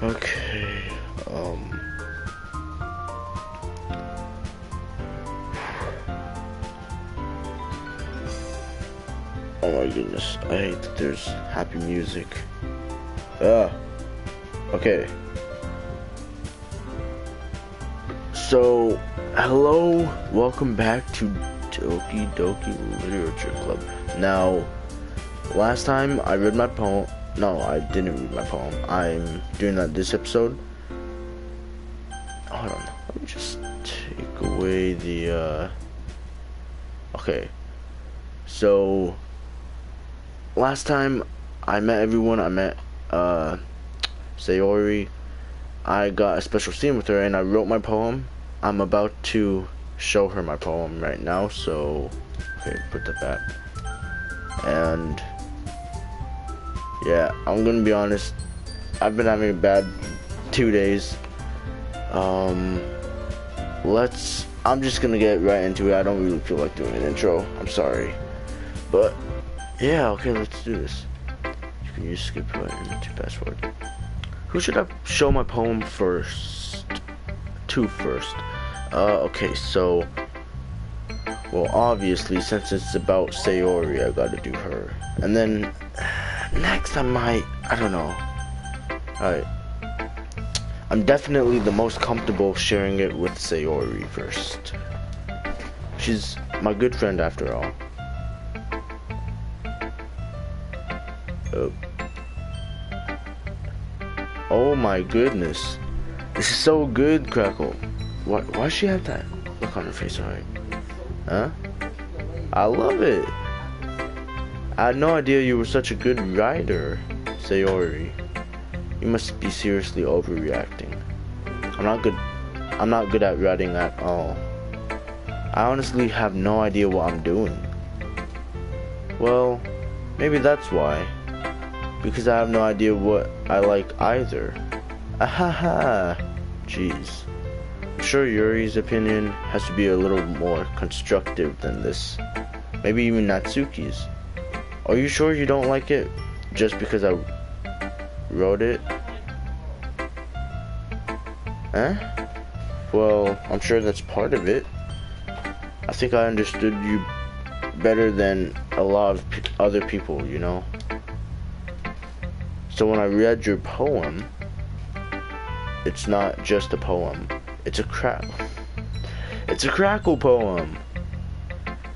Okay, oh my goodness, I hate that there's happy music. Okay. So, hello, welcome back to Doki Doki Literature Club. Now, last time I read my poem. No, I didn't read my poem. I'm doing that this episode. Hold on, let me just take away the, okay. So, last time I met everyone. I met, Sayori. I got a special scene with her and I wrote my poem. I'm about to show her my poem right now, so okay, put that back. And yeah, I'm gonna be honest, I've been having a bad 2 days. I'm just gonna get right into it. I don't really feel like doing an intro, I'm sorry. But yeah, okay, let's do this. You can use skip button to fast forward. Who should I show my poem first? Okay, so, well, obviously, since it's about Sayori, I gotta do her. And then, next I don't know. Alright. I'm definitely the most comfortable sharing it with Sayori first. She's my good friend after all. Oh my goodness. This is so good, Crackle. Why does she have that look on her face, alright? Huh? I love it. I had no idea you were such a good writer, Sayori. You must be seriously overreacting. I'm not good at writing at all. I honestly have no idea what I'm doing. Well, maybe that's why. Because I have no idea what I like either. Ahaha. Jeez. I'm sure Yuri's opinion has to be a little more constructive than this. Maybe even Natsuki's. Are you sure you don't like it just because I wrote it? Eh? Well, I'm sure that's part of it. I think I understood you better than a lot of other people, you know? So when I read your poem, it's not just a poem. It's a crackle poem.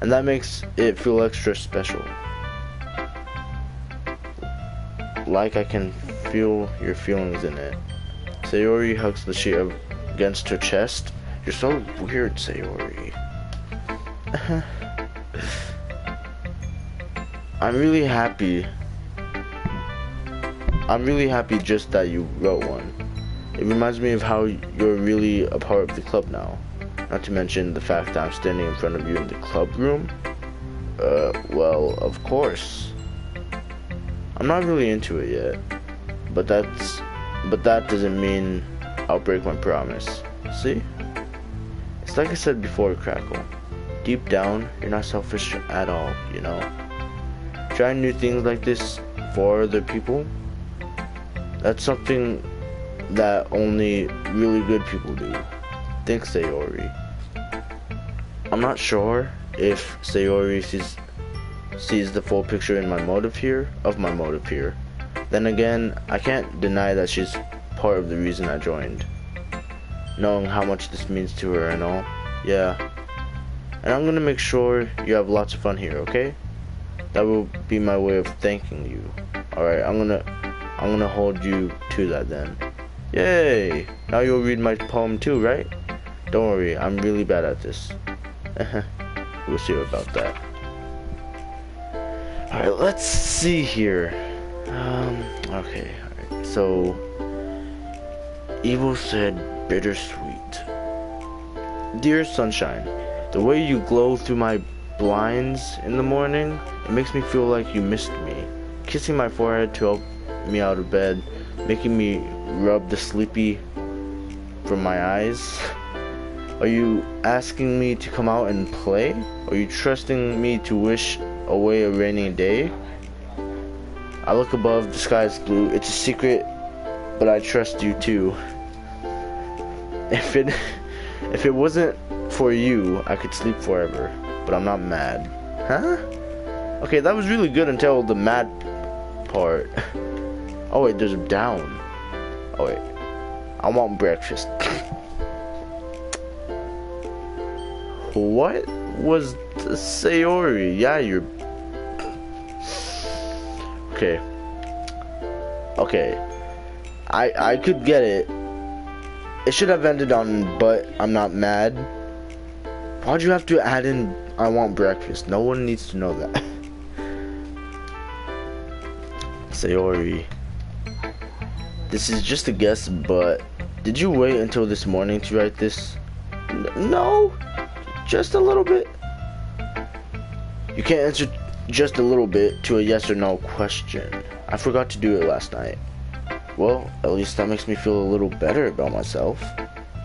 And that makes it feel extra special. Like I can feel your feelings in it. Sayori hugs the sheet against her chest. You're so weird, Sayori. I'm really happy just that you wrote one. It reminds me of how you're really a part of the club now. Not to mention the fact that I'm standing in front of you in the club room. Well, of course. I'm not really into it yet. But that doesn't mean I'll break my promise. See? It's like I said before, Crackle. Deep down, you're not selfish at all, you know? Trying new things like this for other people, that's something that only really good people do. Thanks, Sayori. I'm not sure if Sayori sees the full picture in my motive here. Then again, I can't deny that she's part of the reason I joined. Knowing how much this means to her and all. Yeah. And I'm gonna make sure you have lots of fun here, okay? That will be my way of thanking you. Alright, I'm gonna hold you to that then. Yay! Now you'll read my poem too, right? Don't worry, I'm really bad at this. We'll see about that. Alright, let's see here. Okay, alright. So, Evil said bittersweet. Dear Sunshine, the way you glow through my blinds in the morning, it makes me feel like you missed me. Kissing my forehead to help me out of bed, making me rub the sleepy from my eyes. Are you asking me to come out and play? Are you trusting me to wish away a rainy day? I look above, the sky is blue. It's a secret but I trust you too. If it wasn't for you, I could sleep forever, but I'm not mad. Huh? Okay, that was really good until the mad part. Oh wait, there's a down. Oh wait, I want breakfast. What was the Sayori? Yeah, you're... Okay. Okay. I could get it. It should have ended on, but I'm not mad. Why'd you have to add in, I want breakfast? No one needs to know that. Sayori. This is just a guess, but did you wait until this morning to write this? No. Just a little bit. You can't answer just a little bit to a yes or no question. I forgot to do it last night. Well, at least that makes me feel a little better about myself.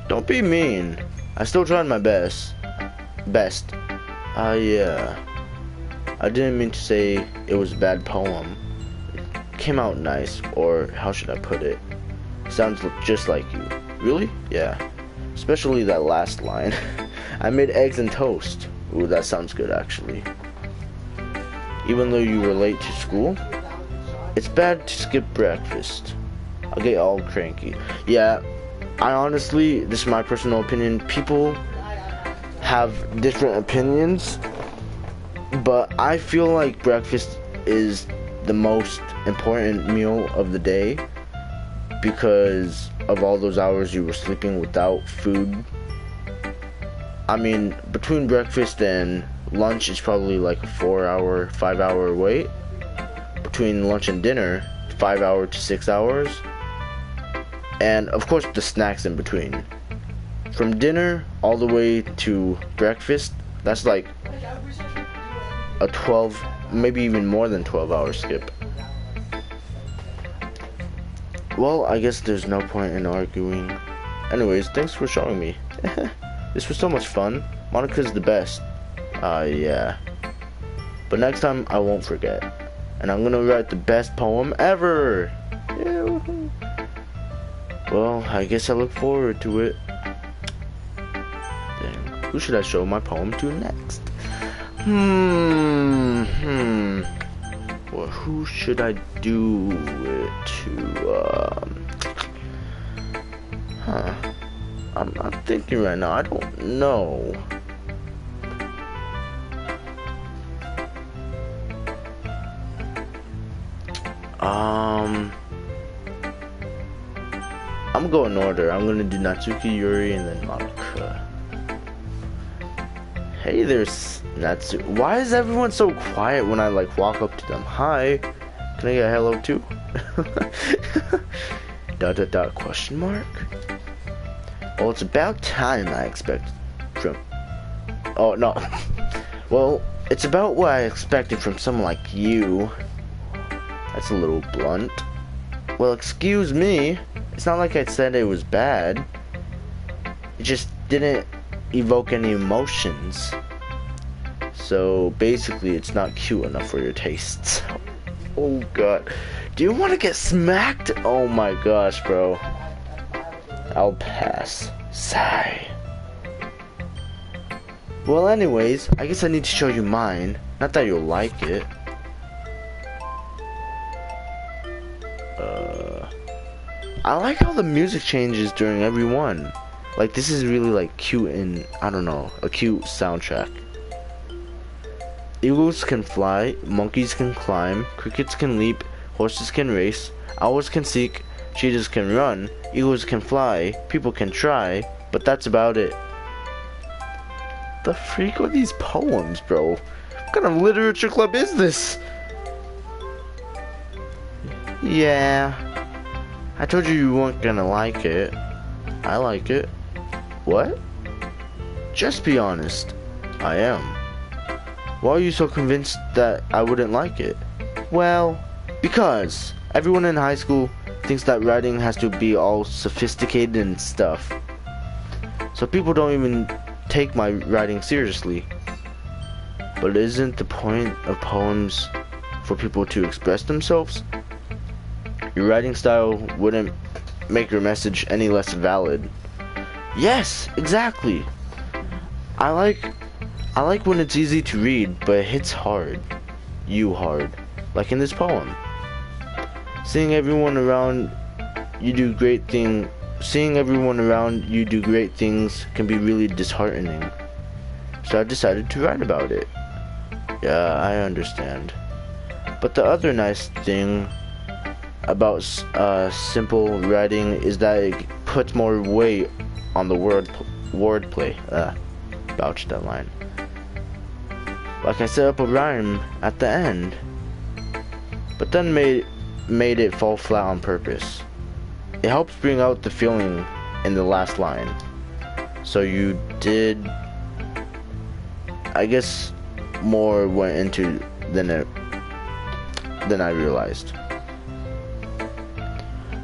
Don't be mean. I still tried my best. Yeah. I didn't mean to say it was a bad poem. It came out nice, or how should I put it? Sounds just like you. Really? Yeah. Especially that last line. I made eggs and toast. Ooh, that sounds good actually. Even though you were late to school, it's bad to skip breakfast. I'll get all cranky. Yeah, I honestly, this is my personal opinion. People have different opinions, but I feel like breakfast is the most important meal of the day because of all those hours you were sleeping without food. I mean, between breakfast and lunch is probably like a 5-hour wait. Between lunch and dinner, 5 hours to 6 hours. And of course the snacks in between. From dinner all the way to breakfast, that's like a 12, maybe even more than 12-hour skip. Well, I guess there's no point in arguing. Anyways, thanks for showing me. This was so much fun. Monica's the best. Yeah. But next time I won't forget. And I'm gonna write the best poem ever. Yeah. Well, I guess I look forward to it. Then, who should I show my poem to next? Well, who should I do it to? I'm not thinking right now. I don't know. I'm going in order. I'm gonna do Natsuki, Yuri, and then Monica. Hey there's Natsu. Why is everyone so quiet when I like walk up to them? Hi, can I get a hello too? Question mark. Well, it's about time I expect from. Oh no. Well, it's about what I expected from someone like you. That's a little blunt. Well, excuse me. It's not like I said it was bad. It just didn't evoke any emotions. So basically, it's not cute enough for your tastes. Oh god. Do you want to get smacked? Oh my gosh, bro. I'll pass. Sigh. Well, anyways, I guess I need to show you mine. Not that you'll like it. I like how the music changes during every one. Like, this is really like cute and, I don't know, a cute soundtrack. Eagles can fly, monkeys can climb, crickets can leap, horses can race, owls can seek, cheetahs can run, eagles can fly, people can try, but that's about it. The freak are these poems, bro? What kind of literature club is this? Yeah. I told you you weren't gonna like it. I like it. What? Just be honest. I am. Why are you so convinced that I wouldn't like it? Well, because everyone in high school thinks that writing has to be all sophisticated and stuff. So people don't even take my writing seriously. But isn't the point of poems for people to express themselves? Your writing style wouldn't make your message any less valid. Yes, exactly. I like when it's easy to read, but it hits hard. You hard. Like in this poem. Seeing everyone around you do great things can be really disheartening. So I decided to write about it. Yeah, I understand. But the other nice thing about simple writing is that it puts more weight on the wordplay. Vouch that line. Like I set up a rhyme at the end, but then made it fall flat on purpose. It helps bring out the feeling in the last line. So you did, I guess, more went into than I realized.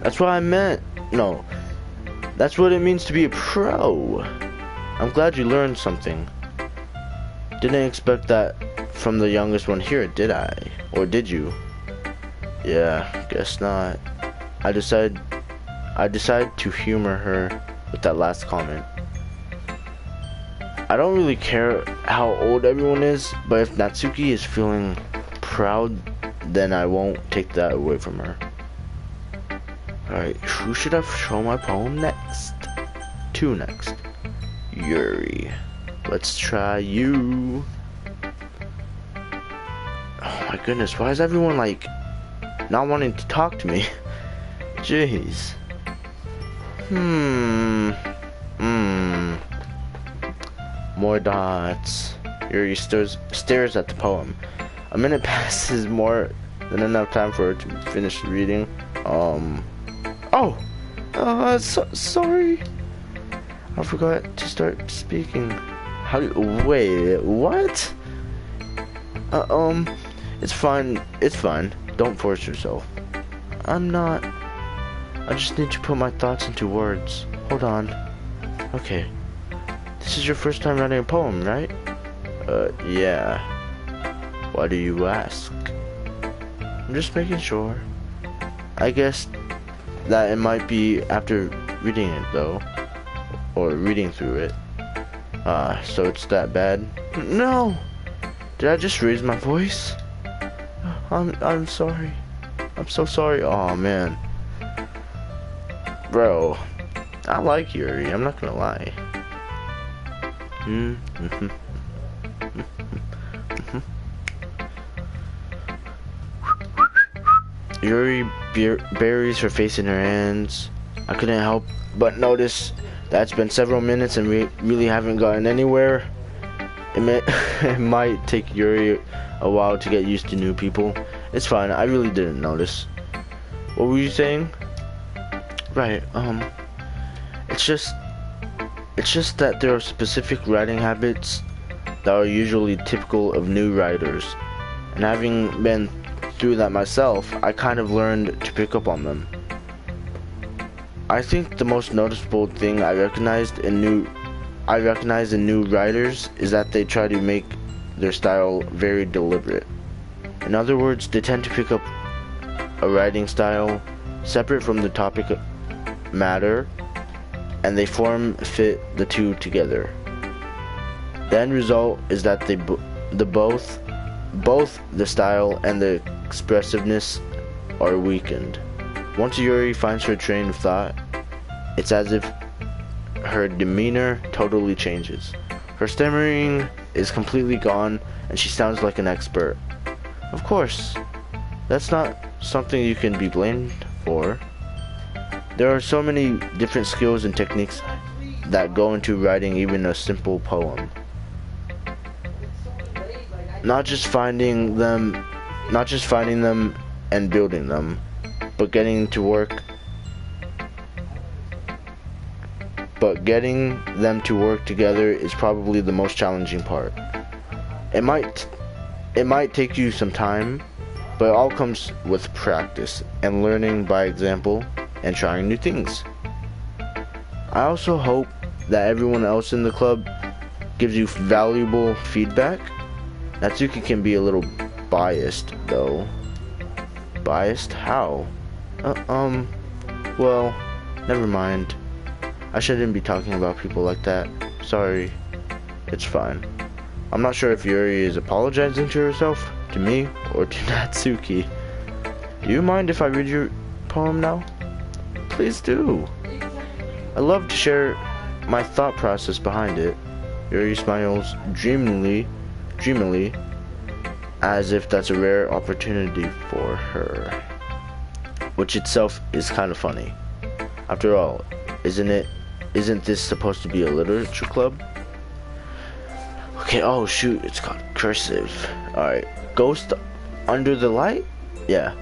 That's what I meant. No, that's what it means to be a pro. I'm glad you learned something. Didn't expect that from the youngest one here, did I? Or did you? Yeah, guess not. I decided to humor her with that last comment. I don't really care how old everyone is, but if Natsuki is feeling proud, then I won't take that away from her. Alright, who should I show my poem next? To next. Yuri. Let's try you. Oh my goodness, why is everyone like not wanting to talk to me? Jeez. More dots. Yuri stares at the poem. A minute passes, more than enough time for her to finish reading. Sorry. I forgot to start speaking. Wait, what? It's fine. Don't force yourself. I'm not. I just need to put my thoughts into words. Hold on. Okay. This is your first time writing a poem, right? Yeah. Why do you ask? I'm just making sure. I guess that it might be after reading it, though. Or reading through it. So it's that bad? No! Did I just raise my voice? I'm sorry. I'm so sorry. Oh man. Bro, I like Yuri, I'm not gonna lie. Yuri buries her face in her hands. I couldn't help but notice that it's been several minutes and we really haven't gotten anywhere. It might take Yuri a while to get used to new people. It's fine, I really didn't notice. What were you saying? Right, it's just that there are specific writing habits that are usually typical of new writers. And having been through that myself, I kind of learned to pick up on them. I think the most noticeable thing I recognized in new writers is that they try to make their style very deliberate. In other words, they tend to pick up a writing style separate from the topic matter, and they fit the two together. The end result is that both the style and the expressiveness are weakened. Once Yuri finds her train of thought, it's as if her demeanor totally changes. Her stammering is completely gone, and she sounds like an expert. Of course, that's not something you can be blamed for. There are so many different skills and techniques that go into writing even a simple poem. Not just finding them and building them, but getting them to work together is probably the most challenging part. It might take you some time, but it all comes with practice and learning by example and trying new things. I also hope that everyone else in the club gives you valuable feedback. Natsuki can be a little biased though. Biased? How? Well, never mind. I shouldn't be talking about people like that. Sorry. It's fine. I'm not sure if Yuri is apologizing to herself, to me, or to Natsuki. Do you mind if I read your poem now? Please do. I love to share my thought process behind it. Yuri smiles dreamily, as if that's a rare opportunity for her. Which itself is kind of funny. After all, isn't this supposed to be a literature club? Okay, oh shoot, it's got cursive. Alright, ghost under the light? Yeah.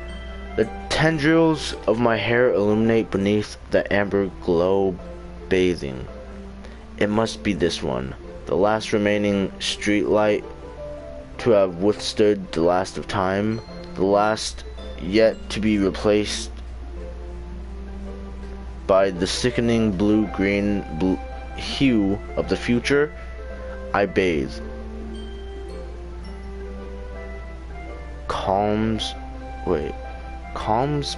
The tendrils of my hair illuminate beneath the amber glow bathing. It must be this one, the last remaining street light to have withstood the last of time, the last yet to be replaced by the sickening blue-green hue of the future. I bathe. Calms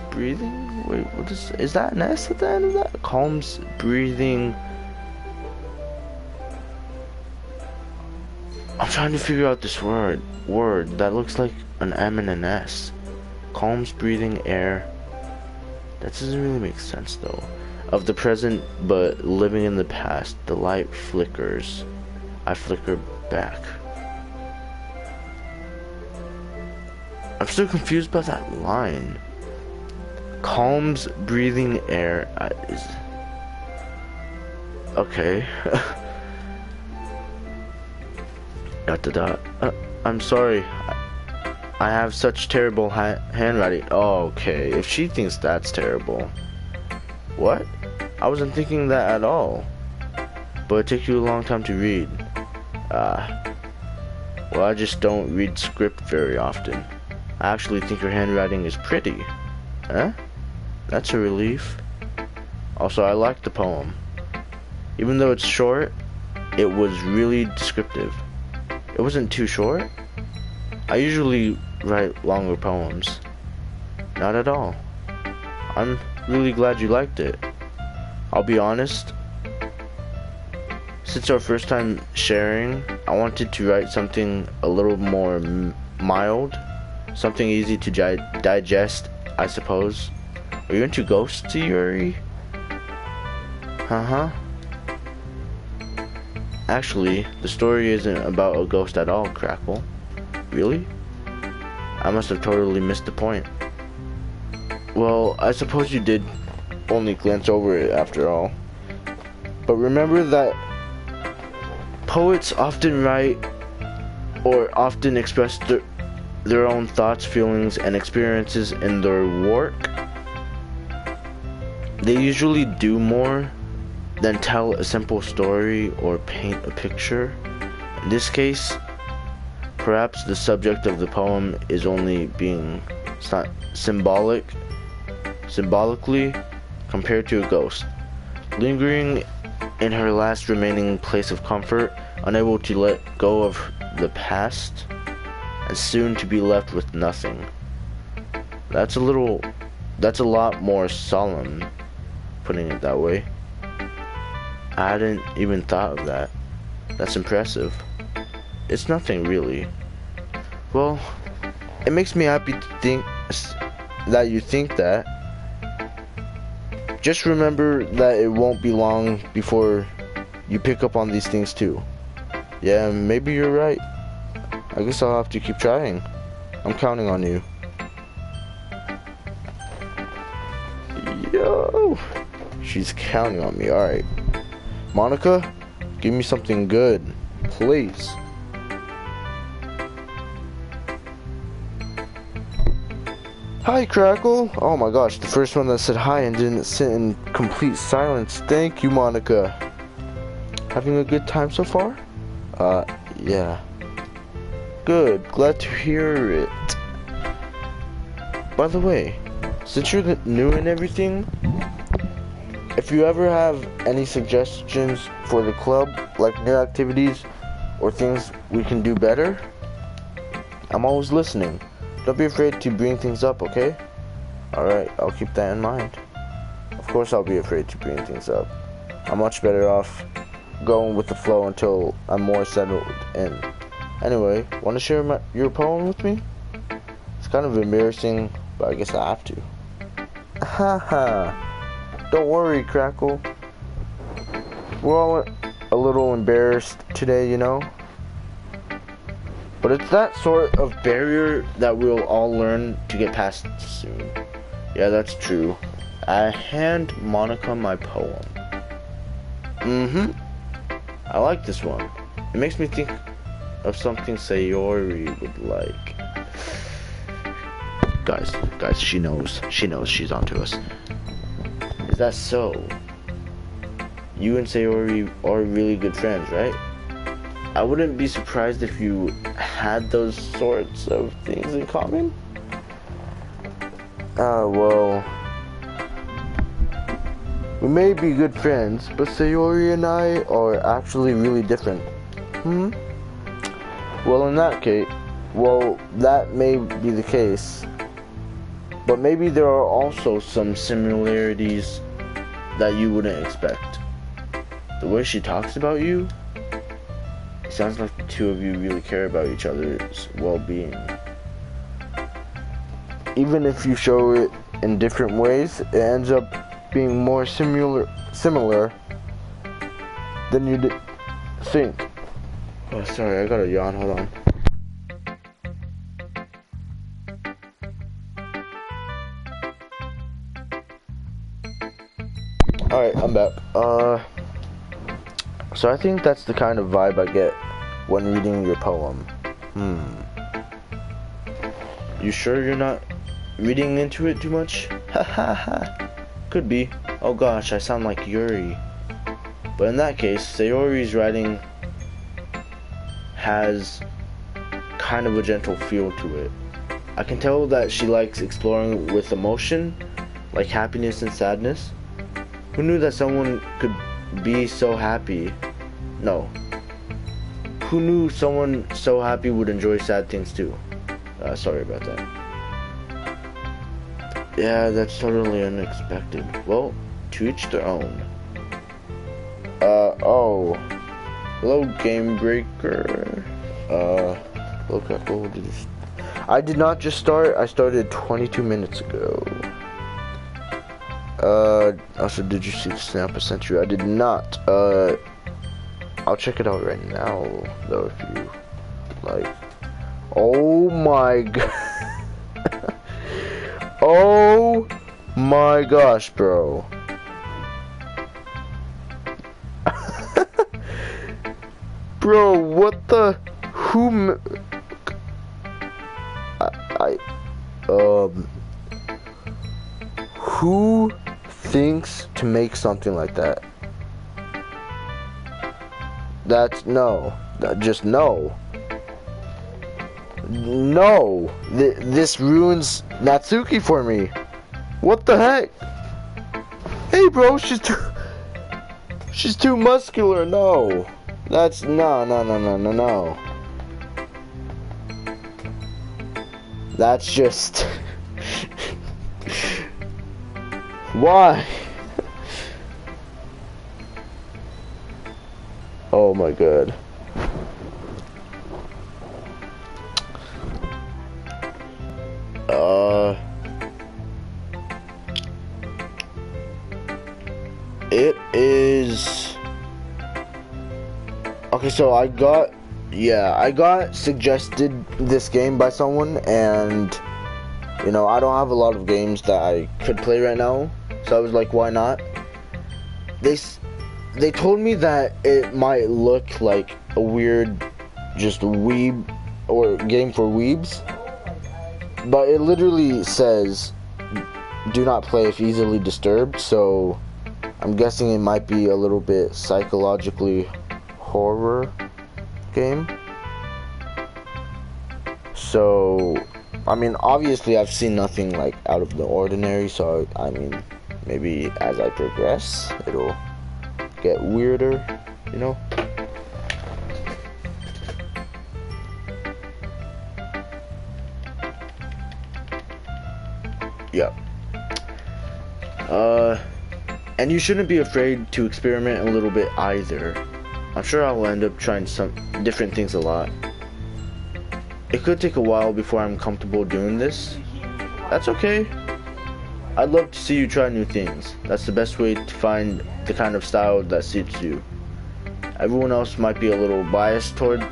breathing? Wait, what is that an S at the end of that? Calms breathing. I'm trying to figure out this word that looks like an M and an S. Calms breathing air. That doesn't really make sense though. Of the present, but living in the past. The light flickers. I flicker back. I'm still confused by that line. Calms breathing air is okay. I'm sorry. I have such terrible handwriting. Oh, okay. If she thinks that's terrible. What? I wasn't thinking that at all. But it takes you a long time to read. Well, I just don't read script very often. I actually think your handwriting is pretty. Huh? That's a relief. Also, I like the poem. Even though it's short, it was really descriptive. It wasn't too short. I usually write longer poems. Not at all. I'm really glad you liked it. I'll be honest. Since our first time sharing, I wanted to write something a little more mild. Something easy to digest, I suppose. Are you into ghosts, Yuri? Uh-huh. Actually, the story isn't about a ghost at all, Crackle. Really? I must have totally missed the point. Well, I suppose you did only glance over it after all. But remember that poets often write or often express their own thoughts, feelings, and experiences in their work. They usually do more than tell a simple story or paint a picture. In this case, perhaps the subject of the poem is only being symbolically compared to a ghost, lingering in her last remaining place of comfort, unable to let go of the past, and soon to be left with nothing. That's a lot more solemn, putting it that way. I hadn't even thought of that. That's impressive. It's nothing really. Well, it makes me happy to think that you think that. Just remember that it won't be long before you pick up on these things too. Yeah, maybe you're right. I guess I'll have to keep trying. I'm counting on you. Yo! She's counting on me, alright. Monica, give me something good, please. Hi, Crackle. Oh my gosh, the first one that said hi and didn't sit in complete silence. Thank you, Monica. Having a good time so far? Yeah. Good, glad to hear it. By the way, since you're new and everything, if you ever have any suggestions for the club, like new activities or things we can do better, I'm always listening. Don't be afraid to bring things up, okay? Alright, I'll keep that in mind. Of course I'll be afraid to bring things up. I'm much better off going with the flow until I'm more settled in. Anyway, want to share your poem with me? It's kind of embarrassing, but I guess I have to. Haha. Don't worry, Crackle. We're all a little embarrassed today, you know? But it's that sort of barrier that we'll all learn to get past soon. Yeah, that's true. I hand Monica my poem. I like this one. It makes me think of something Sayori would like. Guys, she knows she's onto us. Is that so? You and Sayori are really good friends, right? I wouldn't be surprised if you had those sorts of things in common. Well, we may be good friends, but Sayori and I are actually really different. Well, in that case, that may be the case, but maybe there are also some similarities that you wouldn't expect. The way she talks about you, it sounds like the two of you really care about each other's well-being. Even if you show it in different ways, it ends up being more similar than you'd think. Oh, sorry, I got a yawn, hold on. Alright, I'm back. So I think that's the kind of vibe I get when reading your poem. You sure you're not reading into it too much? Ha ha ha. Could be. Oh gosh, I sound like Yuri. But in that case, Sayori's writing has kind of a gentle feel to it. I can tell that she likes exploring with emotion, like happiness and sadness. Who knew that someone could be so happy? No. Who knew someone so happy would enjoy sad things too? Sorry about that. Yeah, that's totally unexpected. Well, to each their own. Oh. Hello, Game Breaker. Hello, Crackle. I did not just start. I started 22 minutes ago. Also, did you see the snap I sent you? I did not. I'll check it out right now, though, if you like. Oh my god. Oh my gosh, bro. Bro, what the? Who thinks to make something like that? That's no. Just no. No. This ruins Natsuki for me. What the heck? Hey, bro, she's too muscular. No. That's no. That's just why? Oh my god. It is okay, so I got suggested this game by someone, and you know, I don't have a lot of games that I could play right now, so I was like, why not? They told me that it might look like a weird just weeb or game for weebs, but it literally says do not play if easily disturbed, so I'm guessing it might be a little bit psychologically horror game. So, I mean, obviously I've seen nothing like out of the ordinary, so I mean, maybe as I progress, it'll get weirder, you know? Yep. And you shouldn't be afraid to experiment a little bit either. I'm sure I'll end up trying some different things a lot. It could take a while before I'm comfortable doing this. That's okay. I'd love to see you try new things. That's the best way to find the kind of style that suits you. Everyone else might be a little biased toward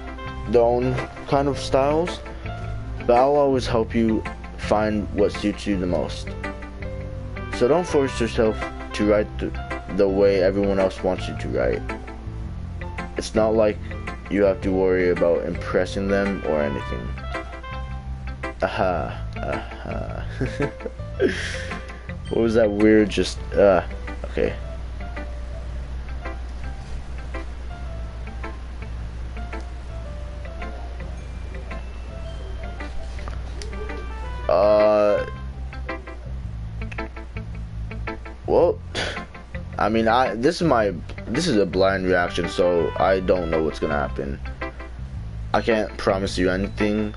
their own kind of styles, but I'll always help you find what suits you the most. So don't force yourself to write the way everyone else wants you to write. It's not like you have to worry about impressing them or anything. What was that weird okay. Well, I mean, this is a blind reaction, so I don't know what's gonna happen. I can't promise you anything,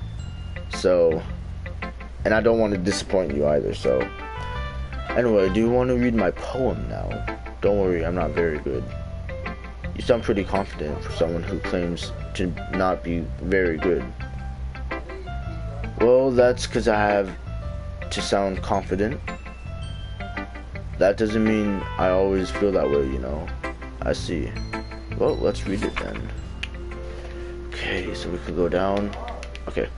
so, and I don't want to disappoint you either, so. Anyway, do you want to read my poem now? Don't worry, I'm not very good. You sound pretty confident for someone who claims to not be very good. Well, that's because I have to sound confident. That doesn't mean I always feel that way, you know. I see. Well, let's read it then. Okay, so we could go down. Okay.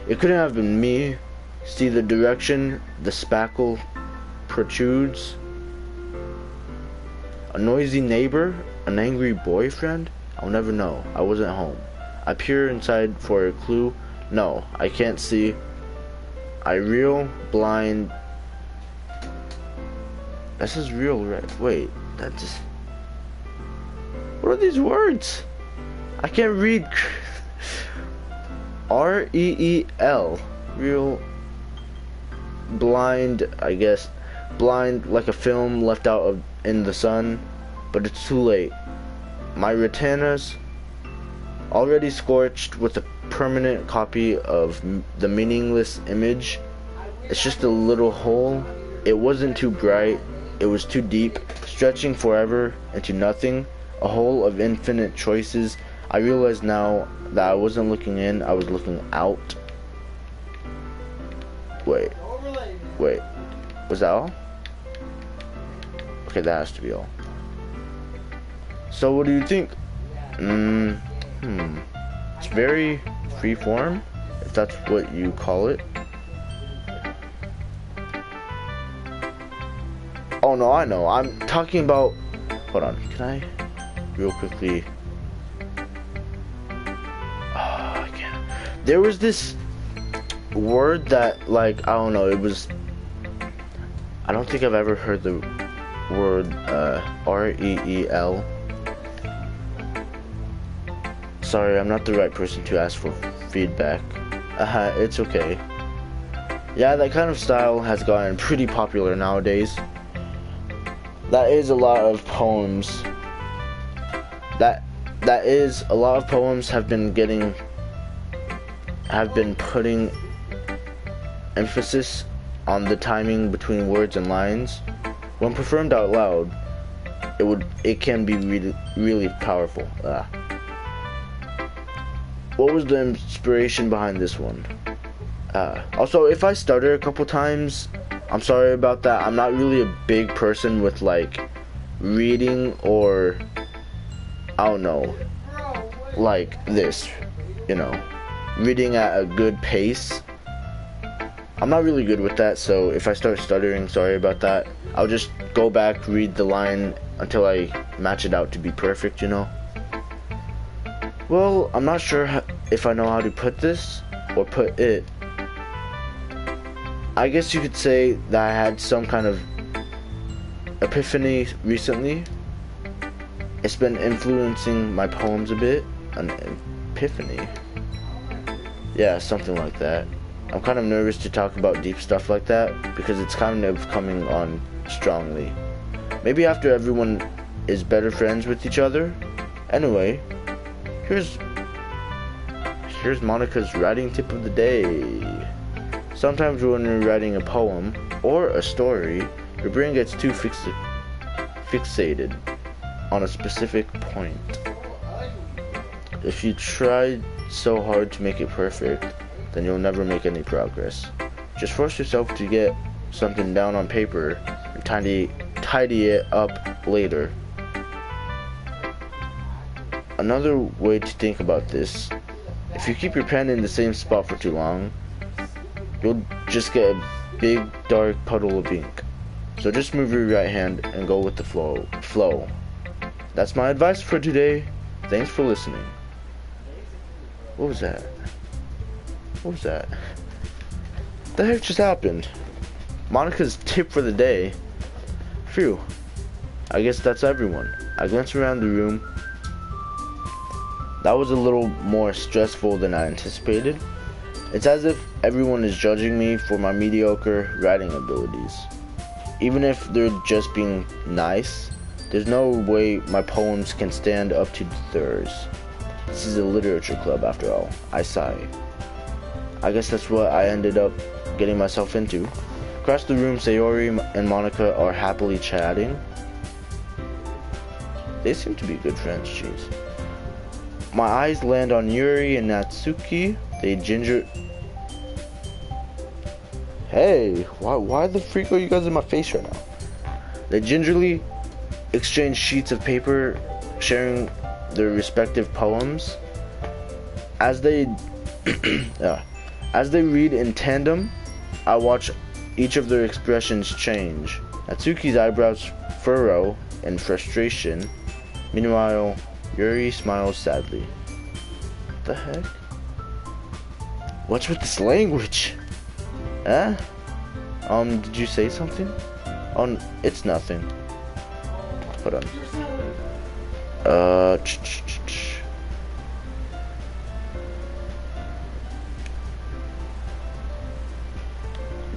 It couldn't have been me. See the direction the spackle protrudes. A noisy neighbor? An angry boyfriend? I'll never know. I wasn't home. I peer inside for a clue. No, I can't see. I reel blind. This is real red. Wait, that just. What are these words? I can't read. R-E-E-L. Real blind, I guess. Blind like a film left out in the sun, but it's too late. My retinas already scorched with a permanent copy of the meaningless image. It's just a little hole. It wasn't too bright. It was too deep, stretching forever into nothing. A hole of infinite choices. I realize now that I wasn't looking in, I was looking out. Wait. Was that all? Okay, that has to be all. So what do you think? It's very freeform, if that's what you call it. Oh no, I know. I'm talking about. Hold on. Can I, real quickly? Oh, I can't. There was this word that, like, I don't know. It was. I don't think I've ever heard the word R-E-E-L. Sorry, I'm not the right person to ask for feedback. It's okay. Yeah, that kind of style has gotten pretty popular nowadays. That is a lot of poems. That is a lot of poems have been putting emphasis on the timing between words and lines. When performed out loud, it can be really powerful. What was the inspiration behind this one? Also, if I stutter a couple times, I'm sorry about that. I'm not really a big person with like reading or I don't know, like this, you know, reading at a good pace. I'm not really good with that, so if I start stuttering, sorry about that. I'll just go back, read the line until I match it out to be perfect, you know. Well, I'm not sure if I know how to put this or put it. I guess you could say that I had some kind of epiphany recently. It's been influencing my poems a bit. An epiphany. Yeah, something like that. I'm kind of nervous to talk about deep stuff like that because it's kind of coming on strongly. Maybe after everyone is better friends with each other. Anyway, here's Monica's writing tip of the day. Sometimes when you're writing a poem or a story, Your brain gets too fixated on a specific point. If you try so hard to make it perfect, then you'll never make any progress. Just force yourself to get something down on paper and tidy it up later. Another way to think about this, if you keep your pen in the same spot for too long, you'll just get a big dark puddle of ink. So just move your right hand and go with the flow. That's my advice for today. Thanks for listening. What was that? What was that? What the heck just happened? Monica's tip for the day. Phew. I guess that's everyone. I glanced around the room. That was a little more stressful than I anticipated. It's as if everyone is judging me for my mediocre writing abilities. Even if they're just being nice, there's no way my poems can stand up to theirs. This is a literature club after all. I sigh. I guess that's what I ended up getting myself into. Across the room, Sayori and Monica are happily chatting. They seem to be good friends, jeez. My eyes land on Yuri and Natsuki. Hey, why the freak are you guys in my face right now? They gingerly exchange sheets of paper, sharing their respective poems. As they read in tandem, I watch each of their expressions change. Natsuki's eyebrows furrow in frustration. Meanwhile, Yuri smiles sadly. What the heck? What's with this language? Eh? Did you say something? Oh, it's nothing. Hold on.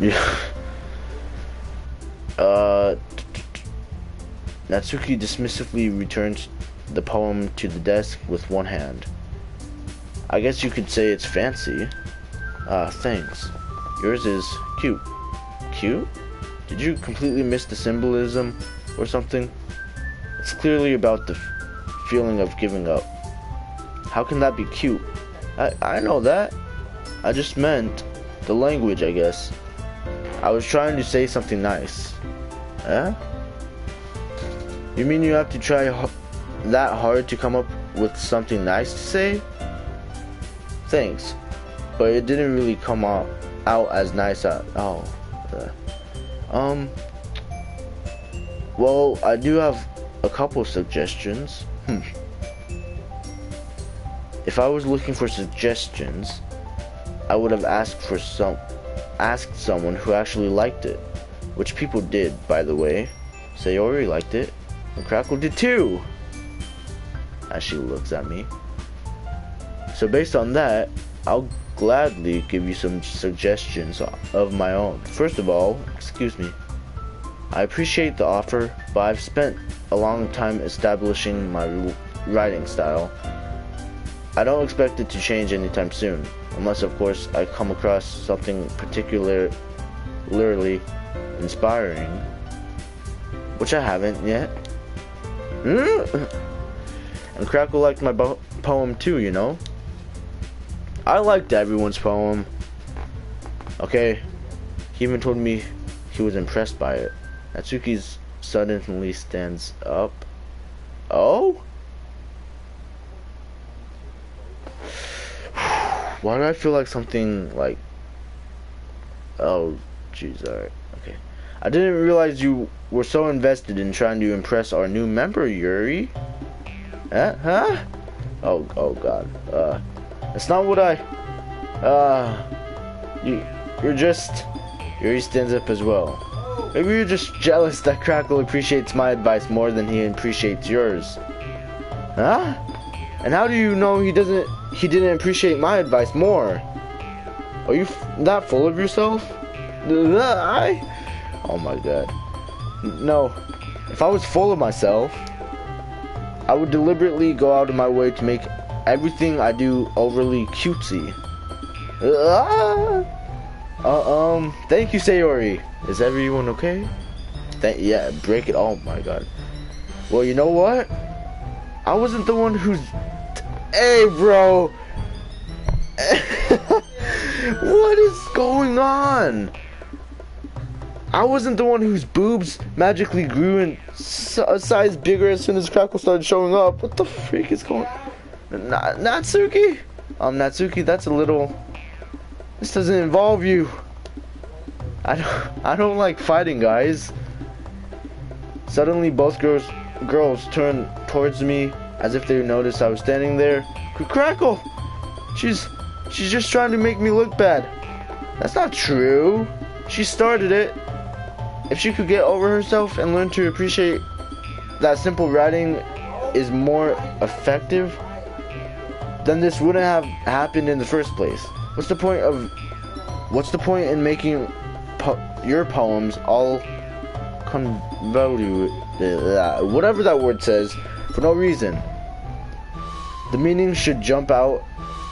Yeah. Natsuki dismissively returns the poem to the desk with one hand. I guess you could say it's fancy. Thanks. Yours is cute. Cute? Did you completely miss the symbolism or something? It's clearly about the feeling of giving up. How can that be cute? I know that. I just meant the language, I guess. I was trying to say something nice. Eh? You mean you have to try that hard to come up with something nice to say? Thanks. But it didn't really come out as nice as... Well, I do have a couple suggestions. If I was looking for suggestions, I would have asked someone who actually liked it. Which people did, by the way. Sayori liked it. And Crackle did too! As she looks at me. So based on that, I'll gladly give you some suggestions of my own. First of all, excuse me. I appreciate the offer, but I've spent a long time establishing my writing style. I don't expect it to change anytime soon, unless of course I come across something particularly inspiring, which I haven't yet. And Crackle liked my poem too, you know. I liked everyone's poem. Okay, he even told me he was impressed by it. Natsuki suddenly stands up. Oh? Why do I feel like something like... Oh, jeez, alright, okay. I didn't realize you were so invested in trying to impress our new member, Yuri. Huh? Oh god. That's not what you're just... Yuri stands up as well. Maybe you're just jealous that Crackle appreciates my advice more than he appreciates yours. Huh? And how do you know he didn't appreciate my advice more? Are you that full of yourself? Oh my god. No. If I was full of myself, I would deliberately go out of my way to make everything I do overly cutesy. Thank you, Sayori. Is everyone okay? Yeah, break it. Oh my god. Well, you know what? I wasn't the one who's... Hey, bro. What is going on? I wasn't the one whose boobs magically grew in a size bigger as soon as Crackle started showing up. What the freak is going on? Natsuki? Natsuki, that's a little... This doesn't involve you. I don't like fighting, guys. Suddenly, both girls turned towards me as if they noticed I was standing there. Crackle! She's just trying to make me look bad. That's not true. She started it. If she could get over herself and learn to appreciate that simple writing is more effective, then this wouldn't have happened in the first place. What's the point in making your poems all convoluted, whatever that word says, for no reason? The meaning should jump out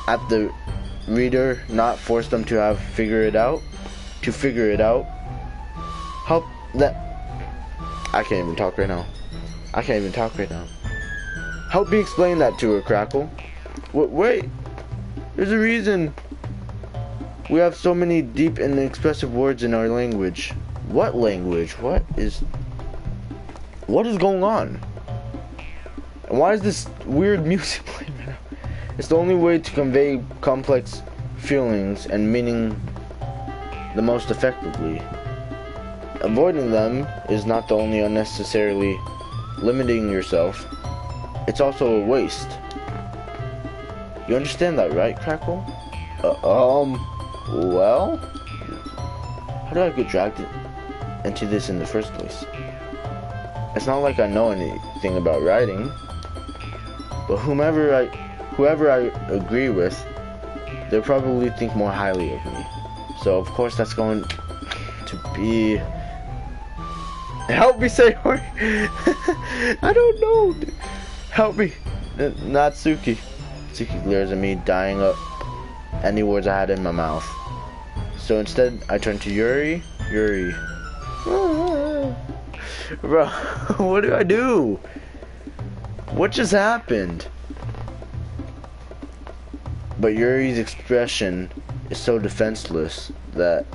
at the reader, not force them to figure it out. Help that... I can't even talk right now. Help me explain that to her, Crackle. Wait. There's a reason we have so many deep and expressive words in our language. What language? What is going on? And why is this weird music playing right now? It's the only way to convey complex feelings and meaning the most effectively. Avoiding them is not the only unnecessarily limiting yourself, it's also a waste. You understand that, right, Crackle? Well? How did I get dragged into this in the first place? It's not like I know anything about writing, but whoever I agree with, they'll probably think more highly of me. So, of course, that's going to be... Help me, Sayori! I don't know! Help me! Natsuki. Natsuki glares at me, dying up any words I had in my mouth. So instead, I turn to Yuri. Yuri. Bro, what do I do? What just happened? But Yuri's expression is so defenseless that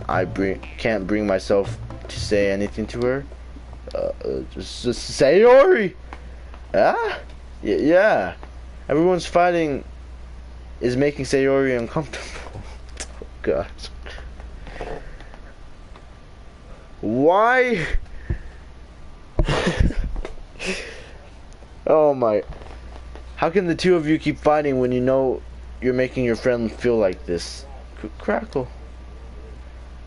I can't bring myself to say anything to her. Just Sayori! Ah? Yeah. Everyone's fighting is making Sayori uncomfortable. Oh gosh. Why? Oh my. How can the two of you keep fighting when you know you're making your friend feel like this? Crackle.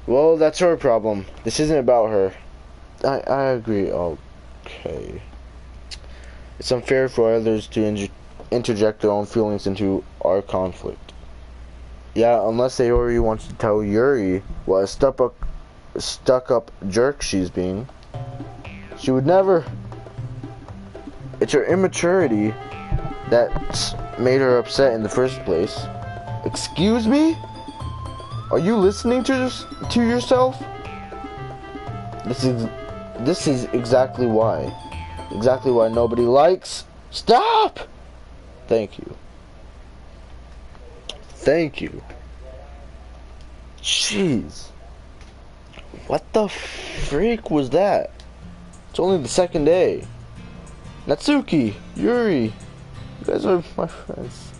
Well, that's her problem. This isn't about her. I agree. Okay. It's unfair for others to interject their own feelings into our conflict. Yeah, unless Sayori wants to tell Yuri what a stuck-up jerk she's being. She would never. It's her immaturity that's made her upset in the first place. Excuse me? Are you listening to yourself? This is exactly why. Exactly why nobody likes. Stop! Thank you. Thank you. Jeez. What the freak was that? It's only the second day. Natsuki, Yuri, you guys are my friends.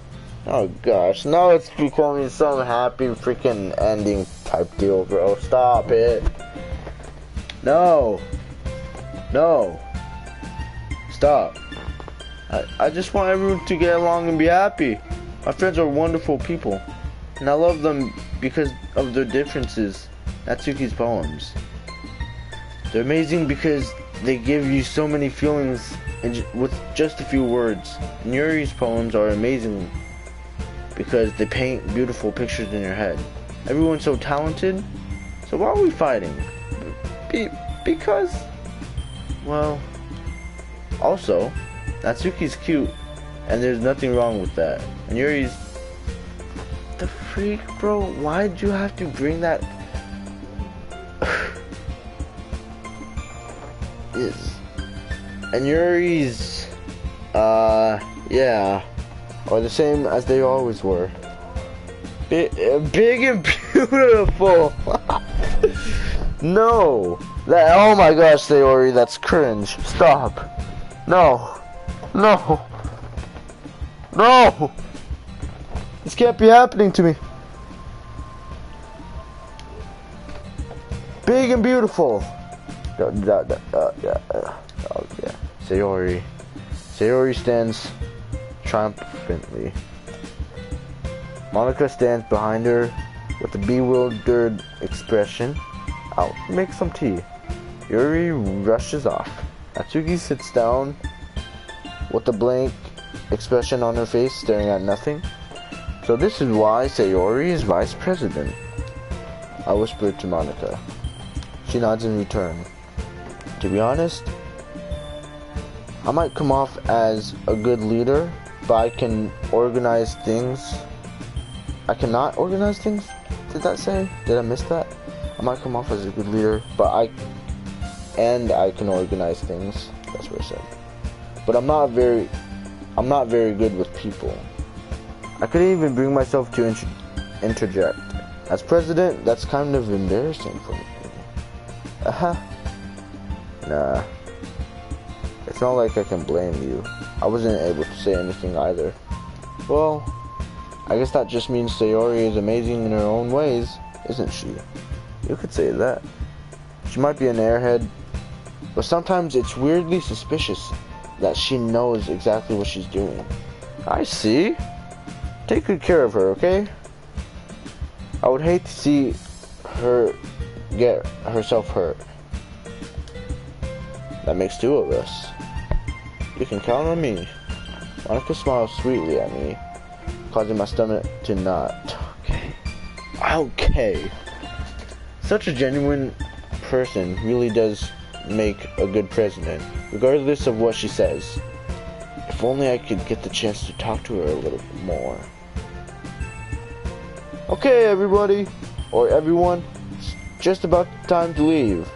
Oh gosh, now it's becoming some happy freaking ending type deal, bro. Stop it. No. No. Stop. I just want everyone to get along and be happy. My friends are wonderful people, and I love them because of their differences. Natsuki's poems. They're amazing because they give you so many feelings with just a few words. And Yuri's poems are amazing because they paint beautiful pictures in your head. Everyone's so talented. So why are we fighting? Because, well, also, Natsuki's cute, and there's nothing wrong with that. And Yuri's... The freak, bro? Why'd you have to bring that... is. And Yuri's, yeah, are the same as they always were. Big and beautiful. No. That, oh my gosh, Sayori, that's cringe. Stop. No. No. No. This can't be happening to me. Big and beautiful. Oh, yeah. Sayori. Sayori stands triumphantly. Monica stands behind her with a bewildered expression. I'll make some tea. Yuri rushes off. Natsuki sits down with a blank expression on her face, staring at nothing. So this is why Sayori is vice president, I whispered to Monica. She nods in return. To be honest, I might come off as a good leader, but I can organize things. I cannot organize things? Did that say? Did I miss that? I might come off as a good leader, but I can organize things. That's what I said. But I'm not very good with people. I couldn't even bring myself to interject. As president, that's kind of embarrassing for me. Nah. It's not like I can blame you. I wasn't able to say anything either. Well, I guess that just means Sayori is amazing in her own ways, isn't she? You could say that. She might be an airhead, but sometimes it's weirdly suspicious that she knows exactly what she's doing. I see. Take good care of her, okay? I would hate to see her get herself hurt. That makes two of us. You can count on me. Monica smiles sweetly at me, causing my stomach to knot. Okay. Such a genuine person really does make a good president, regardless of what she says. If only I could get the chance to talk to her a little more. Okay, everybody, or everyone, it's just about time to leave.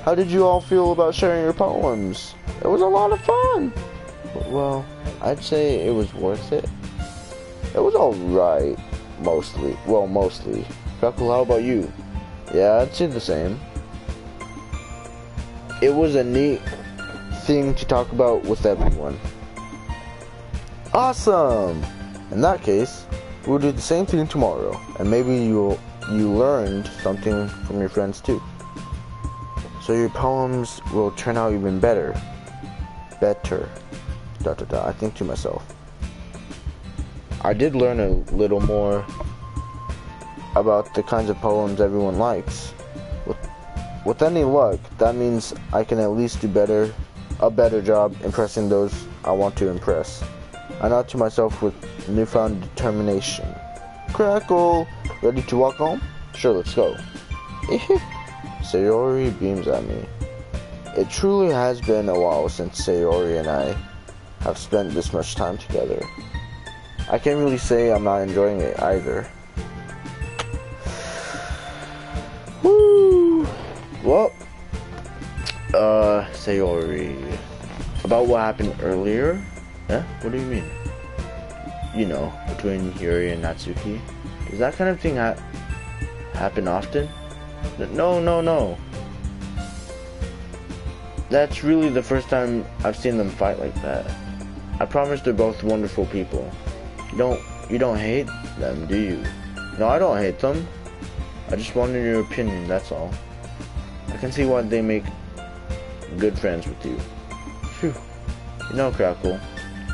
How did you all feel about sharing your poems? It was a lot of fun. Well, I'd say it was worth it. It was alright, mostly. Well, mostly. Freckle, how about you? Yeah, I'd say the same. It was a neat thing to talk about with everyone. Awesome! In that case, we'll do the same thing tomorrow, and maybe you learned something from your friends too. So your poems will turn out even better. Better. ... I think to myself. I did learn a little more about the kinds of poems everyone likes. With any luck, that means I can at least do a better job impressing those I want to impress. I nod to myself with newfound determination. Crackle! Ready to walk home? Sure, let's go. Sayori beams at me. It truly has been a while since Sayori and I have spent this much time together. I can't really say I'm not enjoying it either. Woo! Well, Sayori, about what happened earlier? Huh? What do you mean? You know, between Yuri and Natsuki. Does that kind of thing happen often? No. That's really the first time I've seen them fight like that. I promise they're both wonderful people. You don't hate them, do you? No, I don't hate them. I just wanted your opinion, that's all. I can see why they make good friends with you. Phew. You know, Crackle,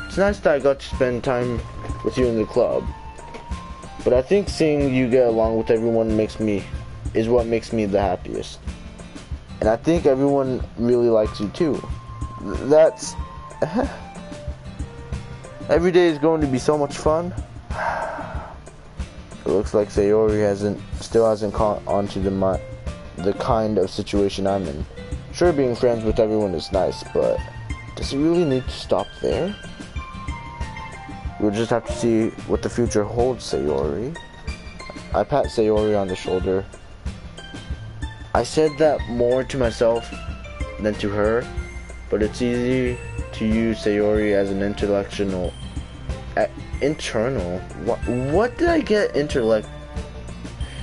it's nice that I got to spend time with you in the club. But I think seeing you get along with everyone is what makes me the happiest. And I think everyone really likes you too. That's... Every day is going to be so much fun. It looks like Sayori still hasn't caught on to the kind of situation I'm in. Sure, being friends with everyone is nice, but does it really need to stop there? We'll just have to see what the future holds, Sayori. I pat Sayori on the shoulder. I said that more to myself than to her, but it's easy to use Sayori as an intellectual. Internal? What did I get? Intellect.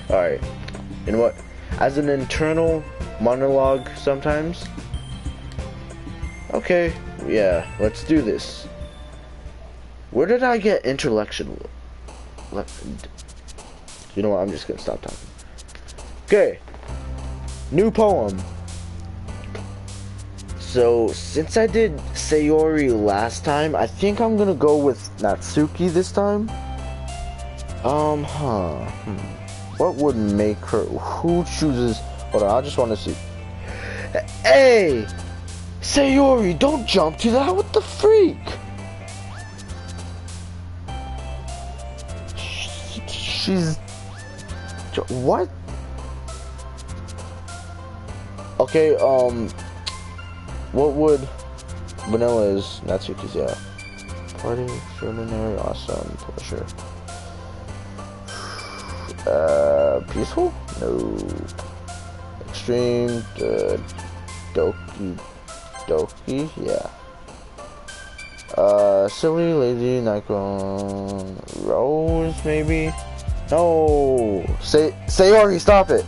Alright. And what? As an internal monologue sometimes? Okay, yeah, let's do this. Where did I get intellectual? You know what? I'm just gonna stop talking. Okay. New poem. So, since I did Sayori last time, I think I'm gonna go with Natsuki this time. What would make her... Who chooses... Hold on, I just want to see. Hey! Sayori, don't jump to that! What the freak? She's... What? Okay, what would... Vanilla is Natsuki's, yeah. Party, extraordinary, awesome, pleasure. Peaceful? No. Extreme, Doki Doki, yeah. Silly, lazy, Nikon, Rose, maybe? No! Sayori, stop it!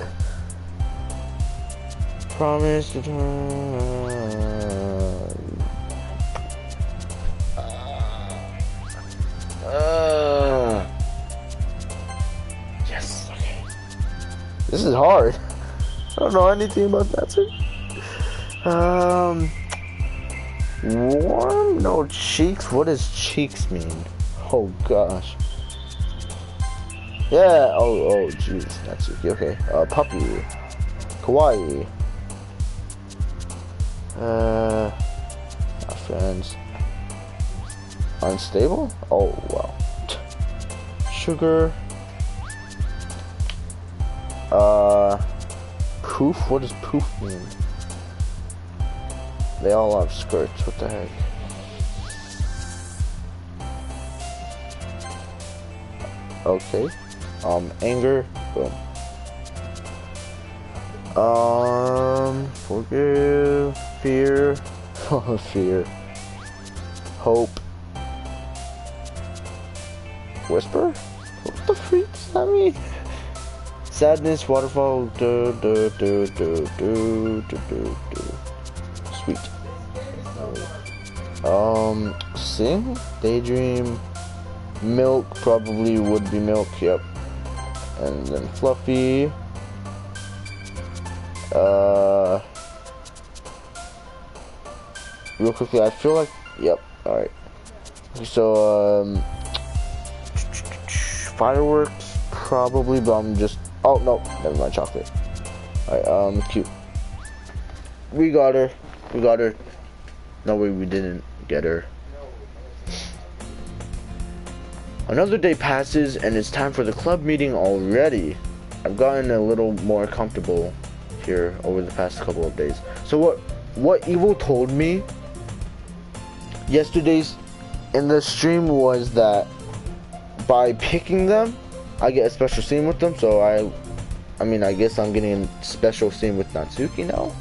Promise to yes, okay. This is hard. I don't know anything about that, sir. Warm? No, cheeks? What does cheeks mean? Oh, gosh. Yeah, oh, jeez, that's it. Okay, puppy. Kawaii. Our friends. Unstable? Oh, wow. Sugar. Poof? What does poof mean? They all have skirts, what the heck? Okay. Anger. Boom. Forgive. Fear. Fear. Hope. Whisper? What the freak does that mean? Sadness, waterfall, Sweet. Sing? Daydream. Milk probably would be milk, yep. And then fluffy. Real quickly, I feel like, yep, alright. So, fireworks, probably, but I'm just, oh, no, never mind, chocolate. Alright, cute. We got her. No way, we didn't get her. Another day passes, and it's time for the club meeting already. I've gotten a little more comfortable here over the past couple of days. So what Evil told me yesterday's in the stream was that by picking them, I get a special scene with them. So I mean, I guess I'm getting a special scene with Natsuki now.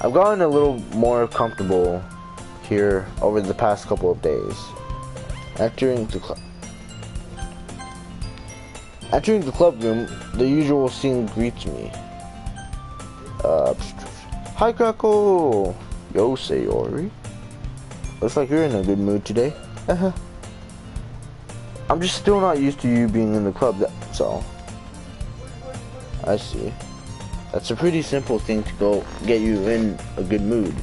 I've gotten a little more comfortable here over the past couple of days. Entering the club room, the usual scene greets me. Hi, Kako! Yo, Sayori. Looks like you're in a good mood today. I'm just still not used to you being in the club, that's all. I see. That's a pretty simple thing to go get you in a good mood.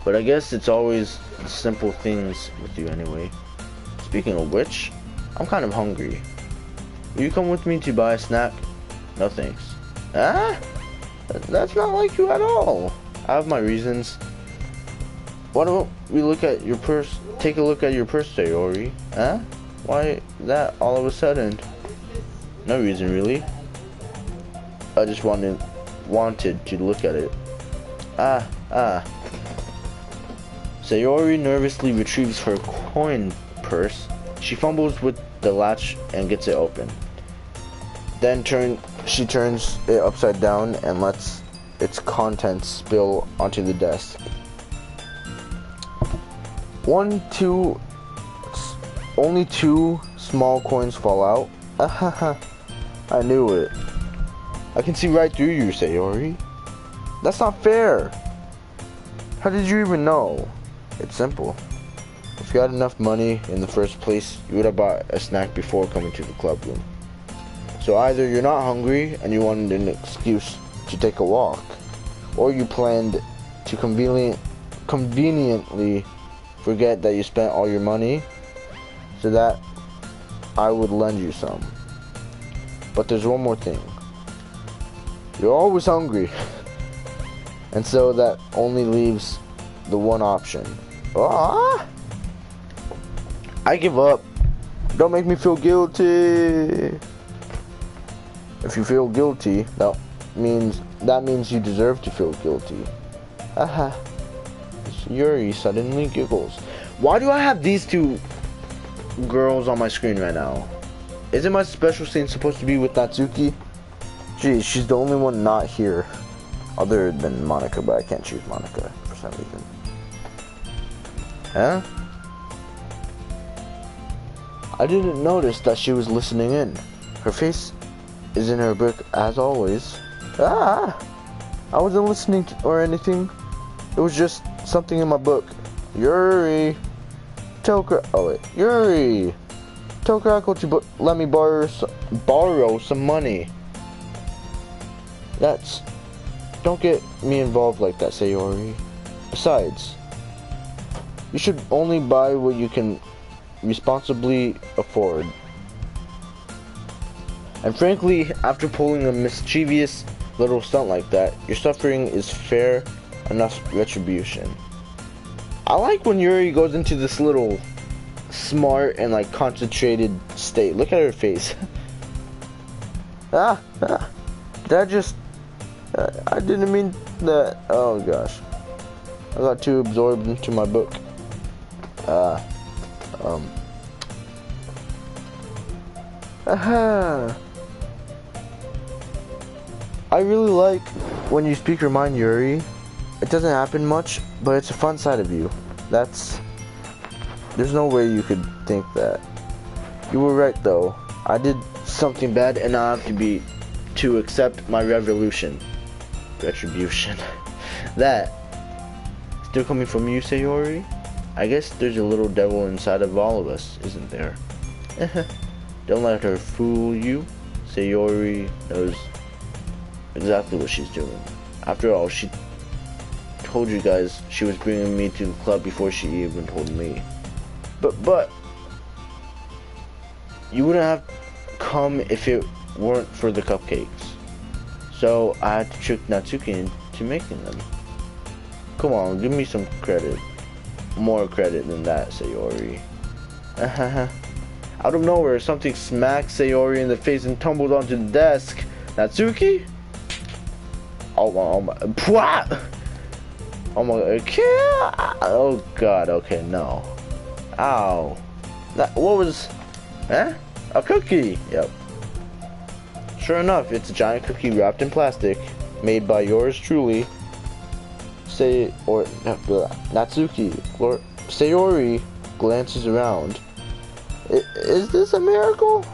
But I guess it's always the simple things with you anyway. Speaking of which, I'm kind of hungry. Will you come with me to buy a snack? No thanks. Ah? That's not like you at all. I have my reasons. Why don't we look at your purse? Take a look at your purse, Sayori. Huh? Why that all of a sudden? No reason really. I just wanted to look at it. Sayori nervously retrieves her coin purse. She fumbles with the latch and gets it open. Then she turns it upside down and lets its contents spill onto the desk. Only two small coins fall out. I knew it. I can see right through you, Sayori. That's not fair. How did you even know? It's simple. If you had enough money in the first place, you would have bought a snack before coming to the club room. So either you're not hungry and you wanted an excuse to take a walk, or you planned to conveniently forget that you spent all your money so that I would lend you some. But there's one more thing. You're always hungry. And so that only leaves the one option. Ah! I give up. Don't make me feel guilty. If you feel guilty, that means you deserve to feel guilty. Haha. Yuri suddenly giggles. Why do I have these two girls on my screen right now? Isn't my special scene supposed to be with Natsuki? Geez, she's the only one not here. Other than Monica, but I can't choose Monica for some reason. Huh? I didn't notice that she was listening in. Her face is in her book as always. Ah! I wasn't listening or anything. It was just something in my book. Yuri! Yuri! Tell Crackle to let me borrow some money. Don't get me involved like that, Sayori. Besides, you should only buy what you can responsibly afford. And frankly, after pulling a mischievous little stunt like that, your suffering is fair enough retribution. I like when Yuri goes into this little smart and like concentrated state. Look at her face. I didn't mean that. Oh gosh, I got too absorbed into my book. I really like when you speak your mind, Yuri. It doesn't happen much, but it's a fun side of you. There's no way you could think that. You were right though. I did something bad and I have to accept my retribution. That still coming from you, Sayori? I guess there's a little devil inside of all of us, isn't there? Don't let her fool you. Sayori knows exactly what she's doing. After all, she told you guys she was bringing me to the club before she even told me. But you wouldn't have come if it weren't for the cupcakes. So I had to trick Natsuki into making them. Come on, give me some credit. More credit than that, Sayori. Out of nowhere, something smacks Sayori in the face and tumbles onto the desk. Natsuki? Oh my, Pwah! Oh my, oh god, okay, no. Ow. What was, a cookie, yep. Sure enough, it's a giant cookie wrapped in plastic, made by yours truly, Natsuki. Sayori glances around. Is this a miracle?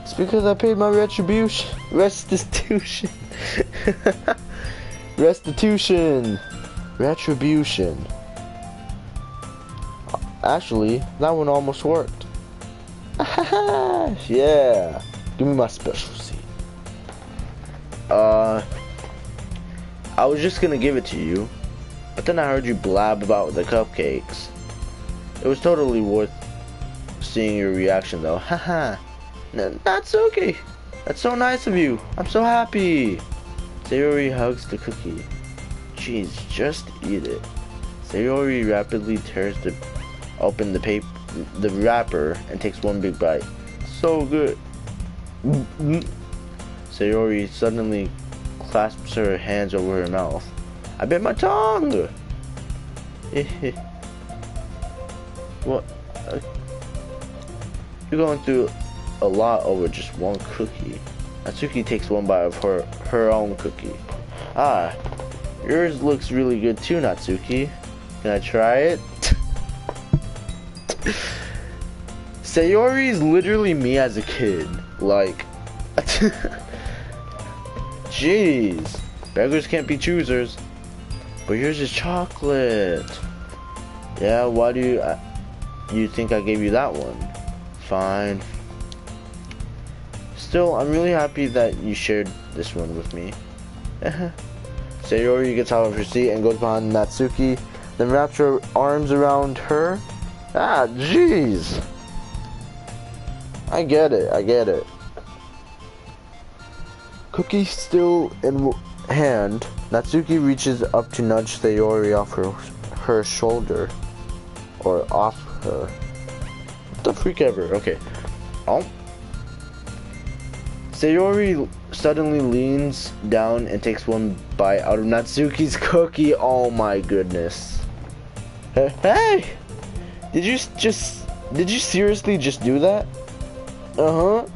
It's because I paid my restitution. Retribution. Actually, that one almost worked. Yeah. Give me my special seat. I was just gonna give it to you, but then I heard you blab about the cupcakes. It was totally worth seeing your reaction though. Haha. That's okay. That's so nice of you. I'm so happy. Sayori hugs the cookie. Jeez, just eat it. Sayori rapidly tears open the wrapper and takes one big bite. So good. Sayori suddenly clasps her hands over her mouth. I bit my tongue! What? You're going through a lot over just one cookie. Natsuki takes one bite of her own cookie. Ah, yours looks really good too, Natsuki. Can I try it? Sayori is literally me as a kid. Like, jeez, beggars can't be choosers. But yours is chocolate. Yeah, why do you think I gave you that one? Fine. Still, I'm really happy that you shared this one with me. Sayori gets out of her seat and goes behind Natsuki, then wraps her arms around her. Ah, jeez. I get it. Cookie still in hand, Natsuki reaches up to nudge Sayori off her shoulder. Or off her. What the freak ever? Okay. Oh. Sayori suddenly leans down and takes one bite out of Natsuki's cookie. Oh my goodness. Hey! Did you seriously just do that? Uh-huh.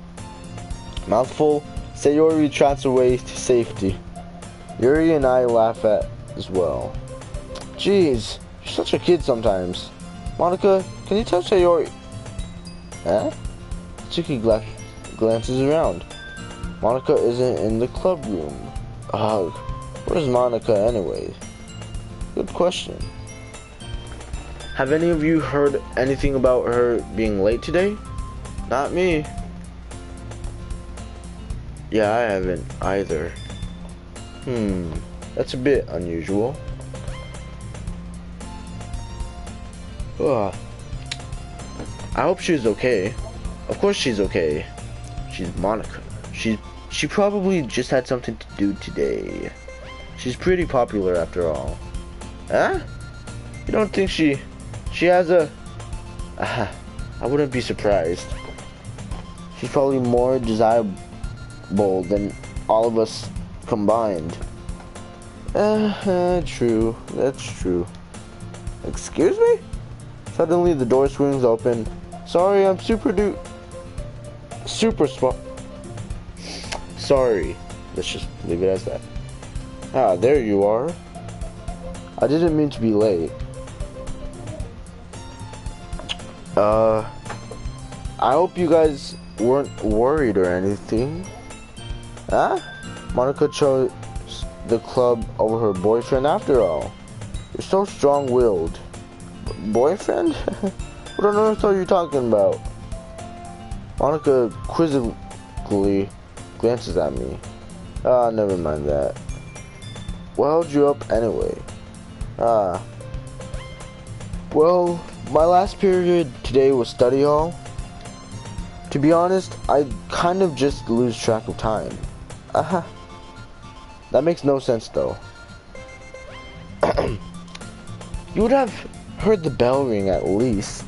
Mouthful, Sayori trots away to safety. Yuri and I laugh at as well. Jeez, you're such a kid sometimes. Monica, can you tell Sayori? Huh? Natsuki glances around. Monica isn't in the club room. Ugh, where's Monica anyway? Good question. Have any of you heard anything about her being late today? Not me. Yeah, I haven't either. That's a bit unusual. Ugh. I hope she's okay. Of course she's okay. She's Monica. She probably just had something to do today. She's pretty popular after all. Huh? You don't think she has a... I wouldn't be surprised. She's probably more desirable than all of us combined. True. That's true. Excuse me? Suddenly the door swings open. Sorry, I'm super smart. Sorry. Let's just leave it as that. Ah, there you are. I didn't mean to be late. I hope you guys weren't worried or anything. Huh? Monica chose the club over her boyfriend after all. You're so strong-willed. Boyfriend? What on earth are you talking about? Monica quizzically glances at me. Ah, never mind that. What held you up anyway? Well, my last period today was study hall. To be honest, I kind of just lose track of time. That makes no sense though. You would have heard the bell ring at least.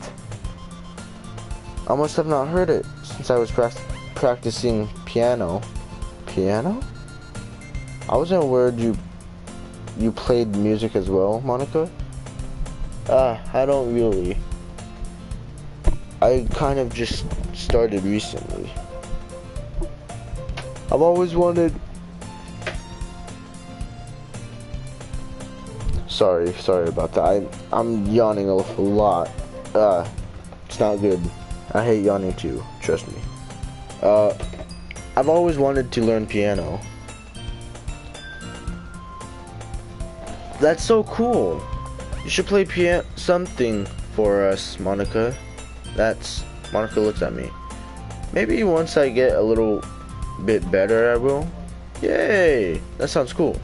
I must have not heard it since I was practicing piano. Piano? I wasn't aware you played music as well, Monica. I don't really. I kind of just started recently. I've always wanted... Sorry about that. I'm yawning a lot. It's not good. I hate yawning too, trust me. I've always wanted to learn piano. That's so cool. You should play something for us, Monica. Monica looks at me. Maybe once I get a little bit better, I will. Yay! That sounds cool.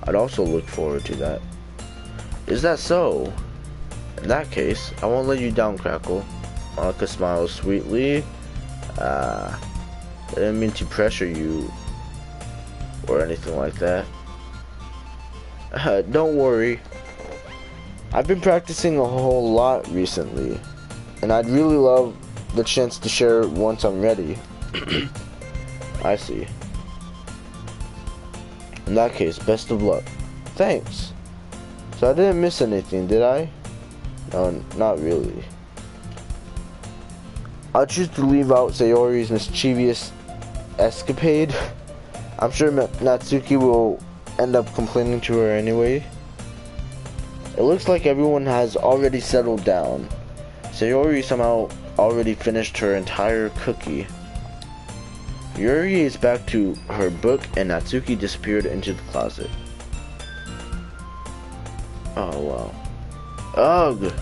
I'd also look forward to that. Is that so? In that case, I won't let you down, Crackle. Monica smiles sweetly. I didn't mean to pressure you or anything like that. Don't worry. I've been practicing a whole lot recently, and I'd really love the chance to share once I'm ready. I see. In that case, best of luck. Thanks. So I didn't miss anything, did I? No, not really. I choose to leave out Sayori's mischievous escapade. I'm sure Natsuki will end up complaining to her anyway. It looks like everyone has already settled down. Sayori somehow already finished her entire cookie. Yuri is back to her book and Natsuki disappeared into the closet. Oh wow. Ugh!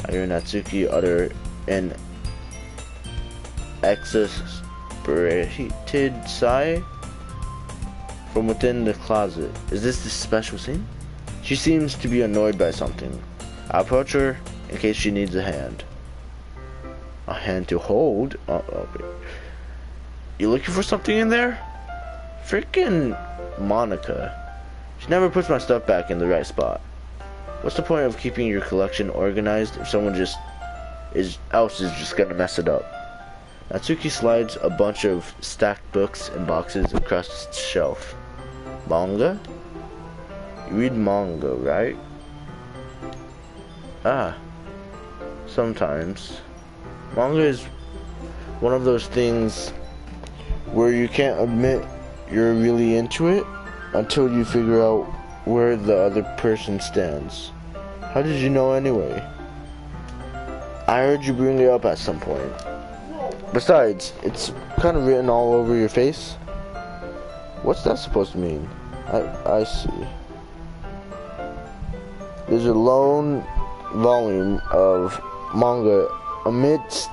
I hear Natsuki utter an exasperated sigh from within the closet. Is this the special scene? She seems to be annoyed by something. I approach her in case she needs a hand. A hand to hold? Okay. You looking for something in there? Freaking Monica. She never puts my stuff back in the right spot. What's the point of keeping your collection organized if someone else is just gonna mess it up? Natsuki slides a bunch of stacked books and boxes across the shelf. Manga? You read manga, right? Ah. Sometimes. Manga is one of those things where you can't admit you're really into it until you figure out where the other person stands. How did you know anyway? I heard you bring it up at some point. Besides, it's kind of written all over your face. What's that supposed to mean? I see. There's a lone volume of manga amidst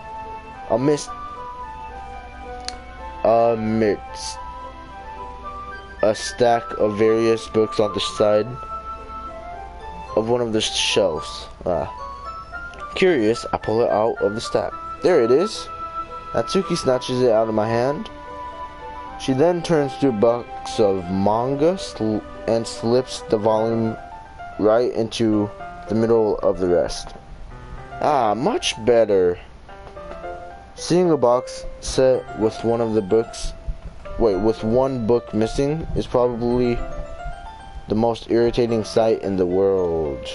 a stack of various books on the side of one of the shelves. Curious, I pull it out of the stack. There it is. Natsuki snatches it out of my hand. She then turns to a box of manga and slips the volume right into the middle of the rest. Ah, much better. Seeing a box set with one book missing is probably the most irritating sight in the world.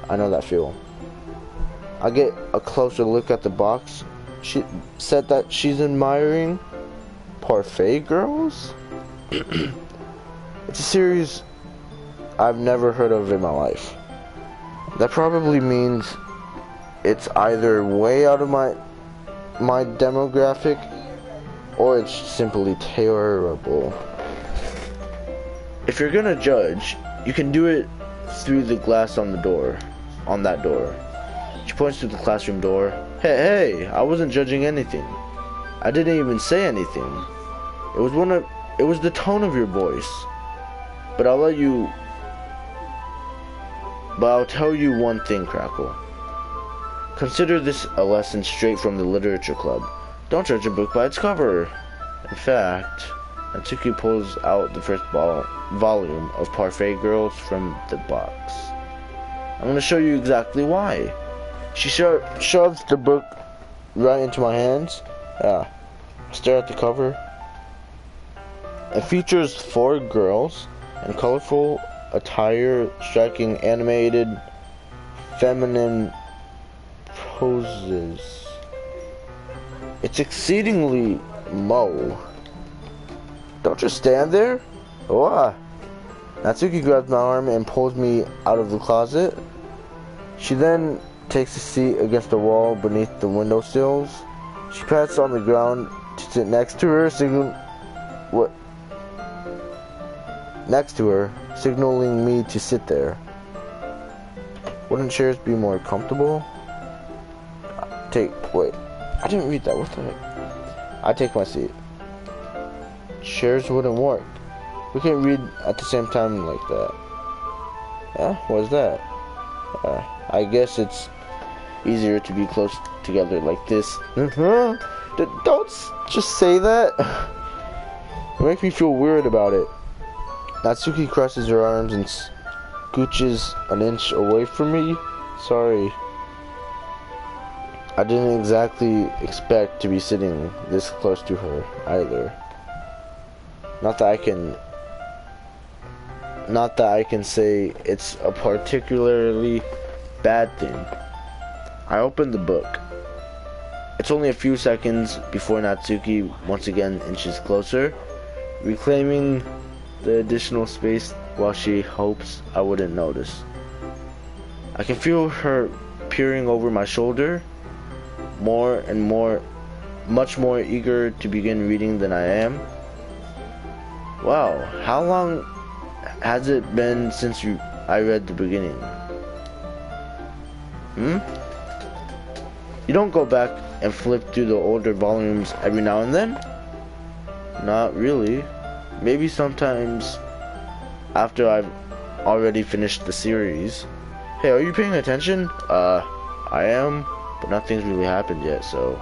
I know that feel. I get a closer look at the box. She said that she's admiring Parfait Girls? It's a series I've never heard of in my life. That probably means it's either way out of my demographic or it's simply terrible. If you're gonna judge, you can do it through the glass on that door. She points to the classroom door. Hey, I wasn't judging anything. I didn't even say anything. It was the tone of your voice. But I'll tell you one thing, Crackle. Consider this a lesson straight from the literature club. Don't judge a book by its cover. In fact, Natsuki pulls out the first volume of Parfait Girls from the box. I'm going to show you exactly why. She shoves the book right into my hands. Stare at the cover. It features 4 girls in colorful attire striking animated feminine poses. It's exceedingly mo. Don't just stand there. Natsuki grabs my arm and pulls me out of the closet. She then takes a seat against the wall beneath the windowsills. She pats on the ground to sit next to her, signaling me to sit there. Wouldn't chairs be more comfortable? I didn't read that. What the heck? I take my seat. Chairs wouldn't work. We can't read at the same time like that. What's that? I guess it's easier to be close together like this. Don't just say that. You make me feel weird about it. Natsuki crosses her arms and scooches an inch away from me. Sorry. I didn't exactly expect to be sitting this close to her either. Not that I can say it's a particularly bad thing. I opened the book. It's only a few seconds before Natsuki once again inches closer, reclaiming the additional space while she hopes I wouldn't notice. I can feel her peering over my shoulder, more and more, much more eager to begin reading than I am. Wow, how long has it been since I read the beginning? You don't go back and flip through the older volumes every now and then? Not really. Maybe sometimes after I've already finished the series. Hey, are you paying attention? I am, but nothing's really happened yet, so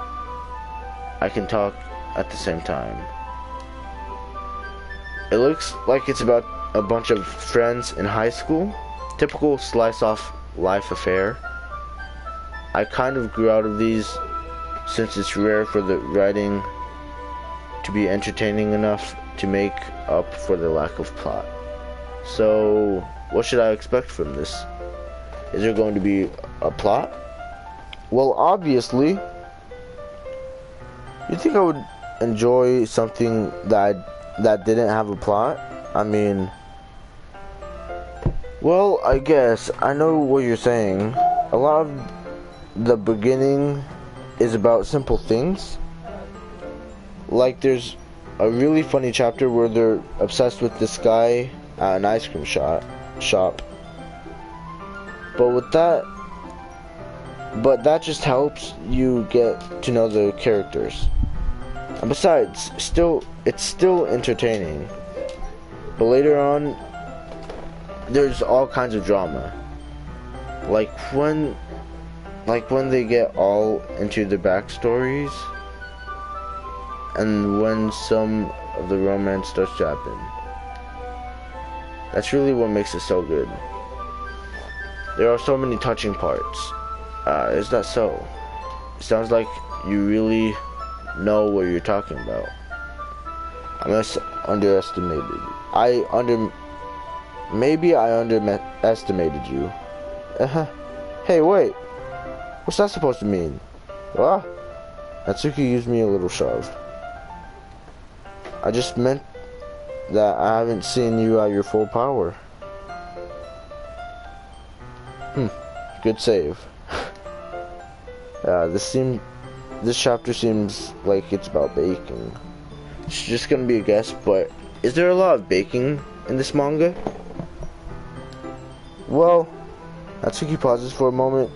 I can talk at the same time. It looks like it's about a bunch of friends in high school. Typical slice-off life affair. I kind of grew out of these since it's rare for the writing to be entertaining enough to make up for the lack of plot. So, what should I expect from this? Is there going to be a plot? Well, obviously. You think I would enjoy something that didn't have a plot? I mean, well, I guess I know what you're saying. A lot of the beginning is about simple things. Like there's a really funny chapter where they're obsessed with this guy at an ice cream shop. But that just helps you get to know the characters. And besides, it's still entertaining. But later on, there's all kinds of drama. Like when they get all into their backstories, and when some of the romance starts to happen. That's really what makes it so good. There are so many touching parts. Is that so? It sounds like you really know what you're talking about. Underestimated. Maybe I underestimated you. Hey, wait. What's that supposed to mean? What? Natsuki used me a little shove. I just meant that I haven't seen you at your full power. Good save. This chapter seems like it's about baking. It's just gonna be a guess, but is there a lot of baking in this manga? Well, Natsuki pauses for a moment,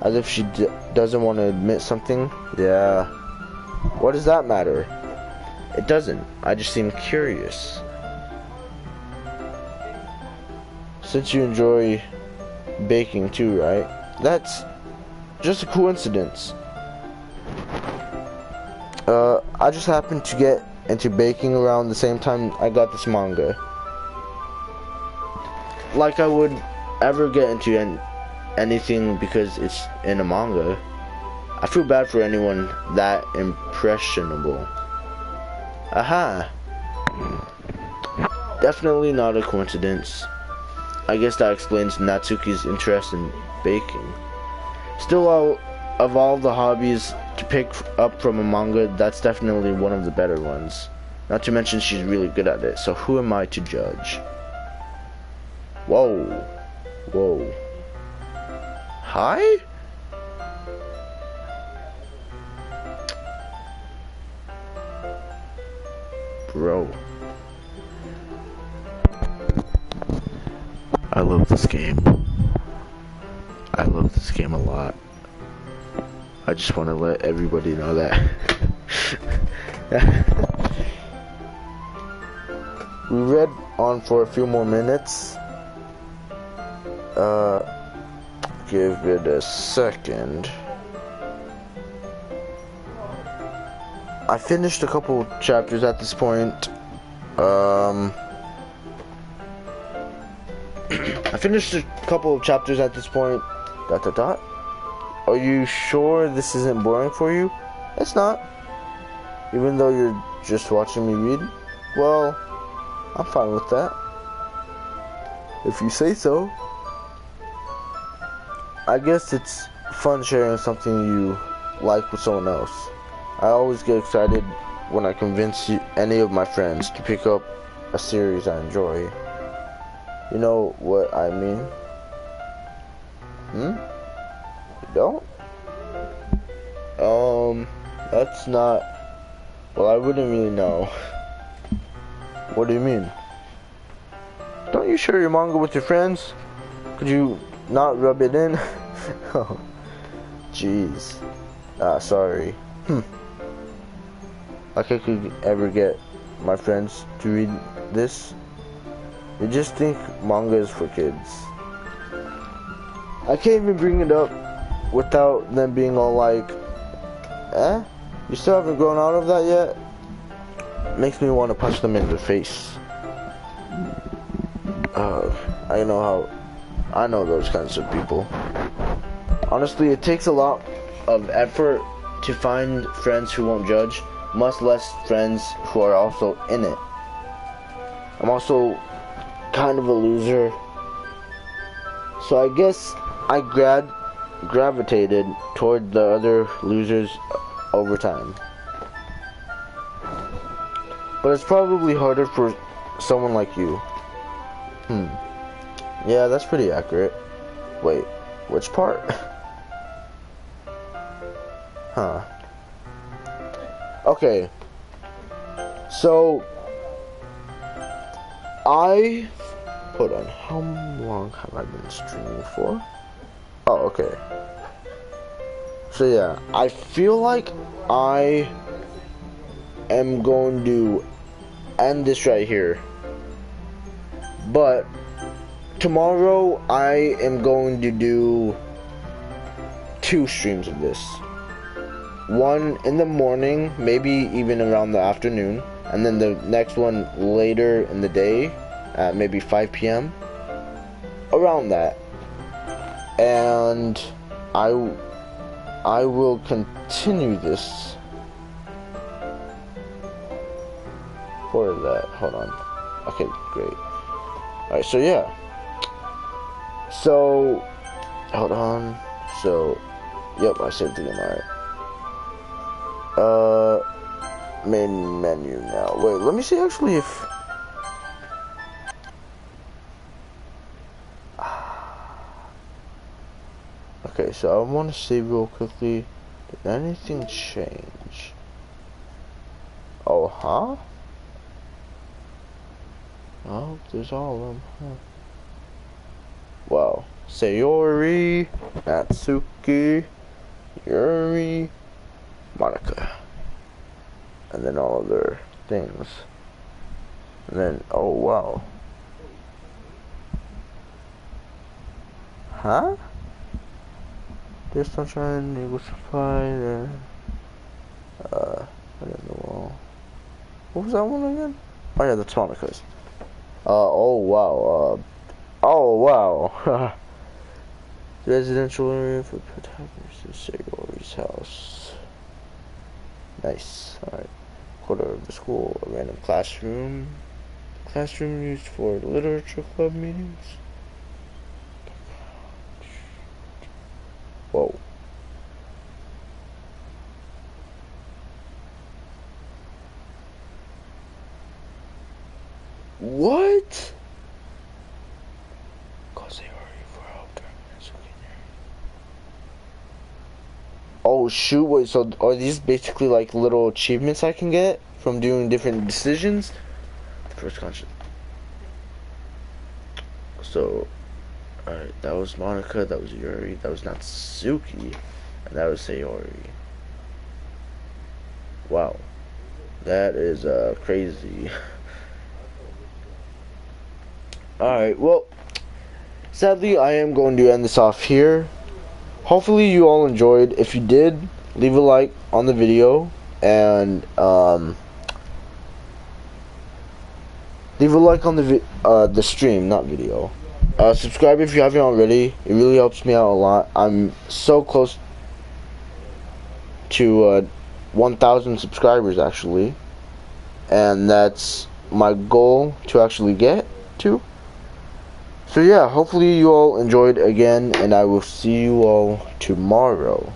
as if she doesn't want to admit something. Yeah. What does that matter? It doesn't. I just seem curious. Since you enjoy baking too, right? That's just a coincidence. I just happened to get into baking around the same time I got this manga. Like I would ever get into anything because it's in a manga. I feel bad for anyone that impressionable. Aha! Definitely not a coincidence. I guess that explains Natsuki's interest in baking. Still, of all the hobbies to pick up from a manga, that's definitely one of the better ones. Not to mention she's really good at it, so who am I to judge? Whoa. Whoa. Hi? Bro. I love this game. I love this game a lot. I just want to let everybody know that. We read on for a few more minutes. Give it a second. I finished a couple chapters at this point. I finished a couple of chapters at this point. ... Are you sure this isn't boring for you? It's not. Even though you're just watching me read? Well, I'm fine with that. If you say so. I guess it's fun sharing something you like with someone else. I always get excited when I convince any of my friends to pick up a series I enjoy. You know what I mean? You don't? That's not... Well, I wouldn't really know. What do you mean? Don't you share your manga with your friends? Could you not rub it in? Oh, jeez. Sorry. Like I could ever get my friends to read this. They just think manga is for kids. I can't even bring it up without them being all like, you still haven't grown out of that yet? Makes me want to punch them in the face. I know those kinds of people. Honestly, it takes a lot of effort to find friends who won't judge, much less friends who are also in it. I'm also kind of a loser, so I guess I gravitated toward the other losers over time. But it's probably harder for someone like you. Yeah, that's pretty accurate. Wait, which part? Okay. So, hold on, how long have I been streaming for? Oh, okay. So yeah, I feel like I am going to end this right here. But tomorrow I am going to do 2 streams of this. One in the morning, maybe even around the afternoon, and then the next one later in the day at maybe 5 p.m. around that. And I will continue this for that. Hold on. Okay, great. Alright, so yeah. So, hold on. So, yep, I saved the game, alright. Main menu now. Wait, let me see actually if... Okay, so I want to save real quickly. Did anything change? Oh, huh? Oh, there's all of them, huh? Wow. Sayori, Natsuki, Yuri, Monica. And then all of their things. And then, oh wow. Huh? There's sunshine, Eagle Supply, there. I don't know. What was that one again? Oh yeah, that's Monica's. Oh wow, oh wow. The residential area for protagonist is Sayori's house. Nice, alright. Quarter of the school, a random classroom. Classroom used for literature club meetings. Whoa. What? Oh shoot, wait, so are these basically like little achievements I can get from doing different decisions? First conscious. So, alright, that was Monica, that was Yuri, that was Natsuki, and that was Sayori. Wow. That is crazy. Alright, well, sadly I am going to end this off here. Hopefully you all enjoyed. If you did, leave a like on the video and leave a like on the stream, not video. Subscribe if you haven't already. It really helps me out a lot. I'm so close to 1,000 subscribers actually, and that's my goal to actually get to. So yeah, hopefully you all enjoyed again, and I will see you all tomorrow.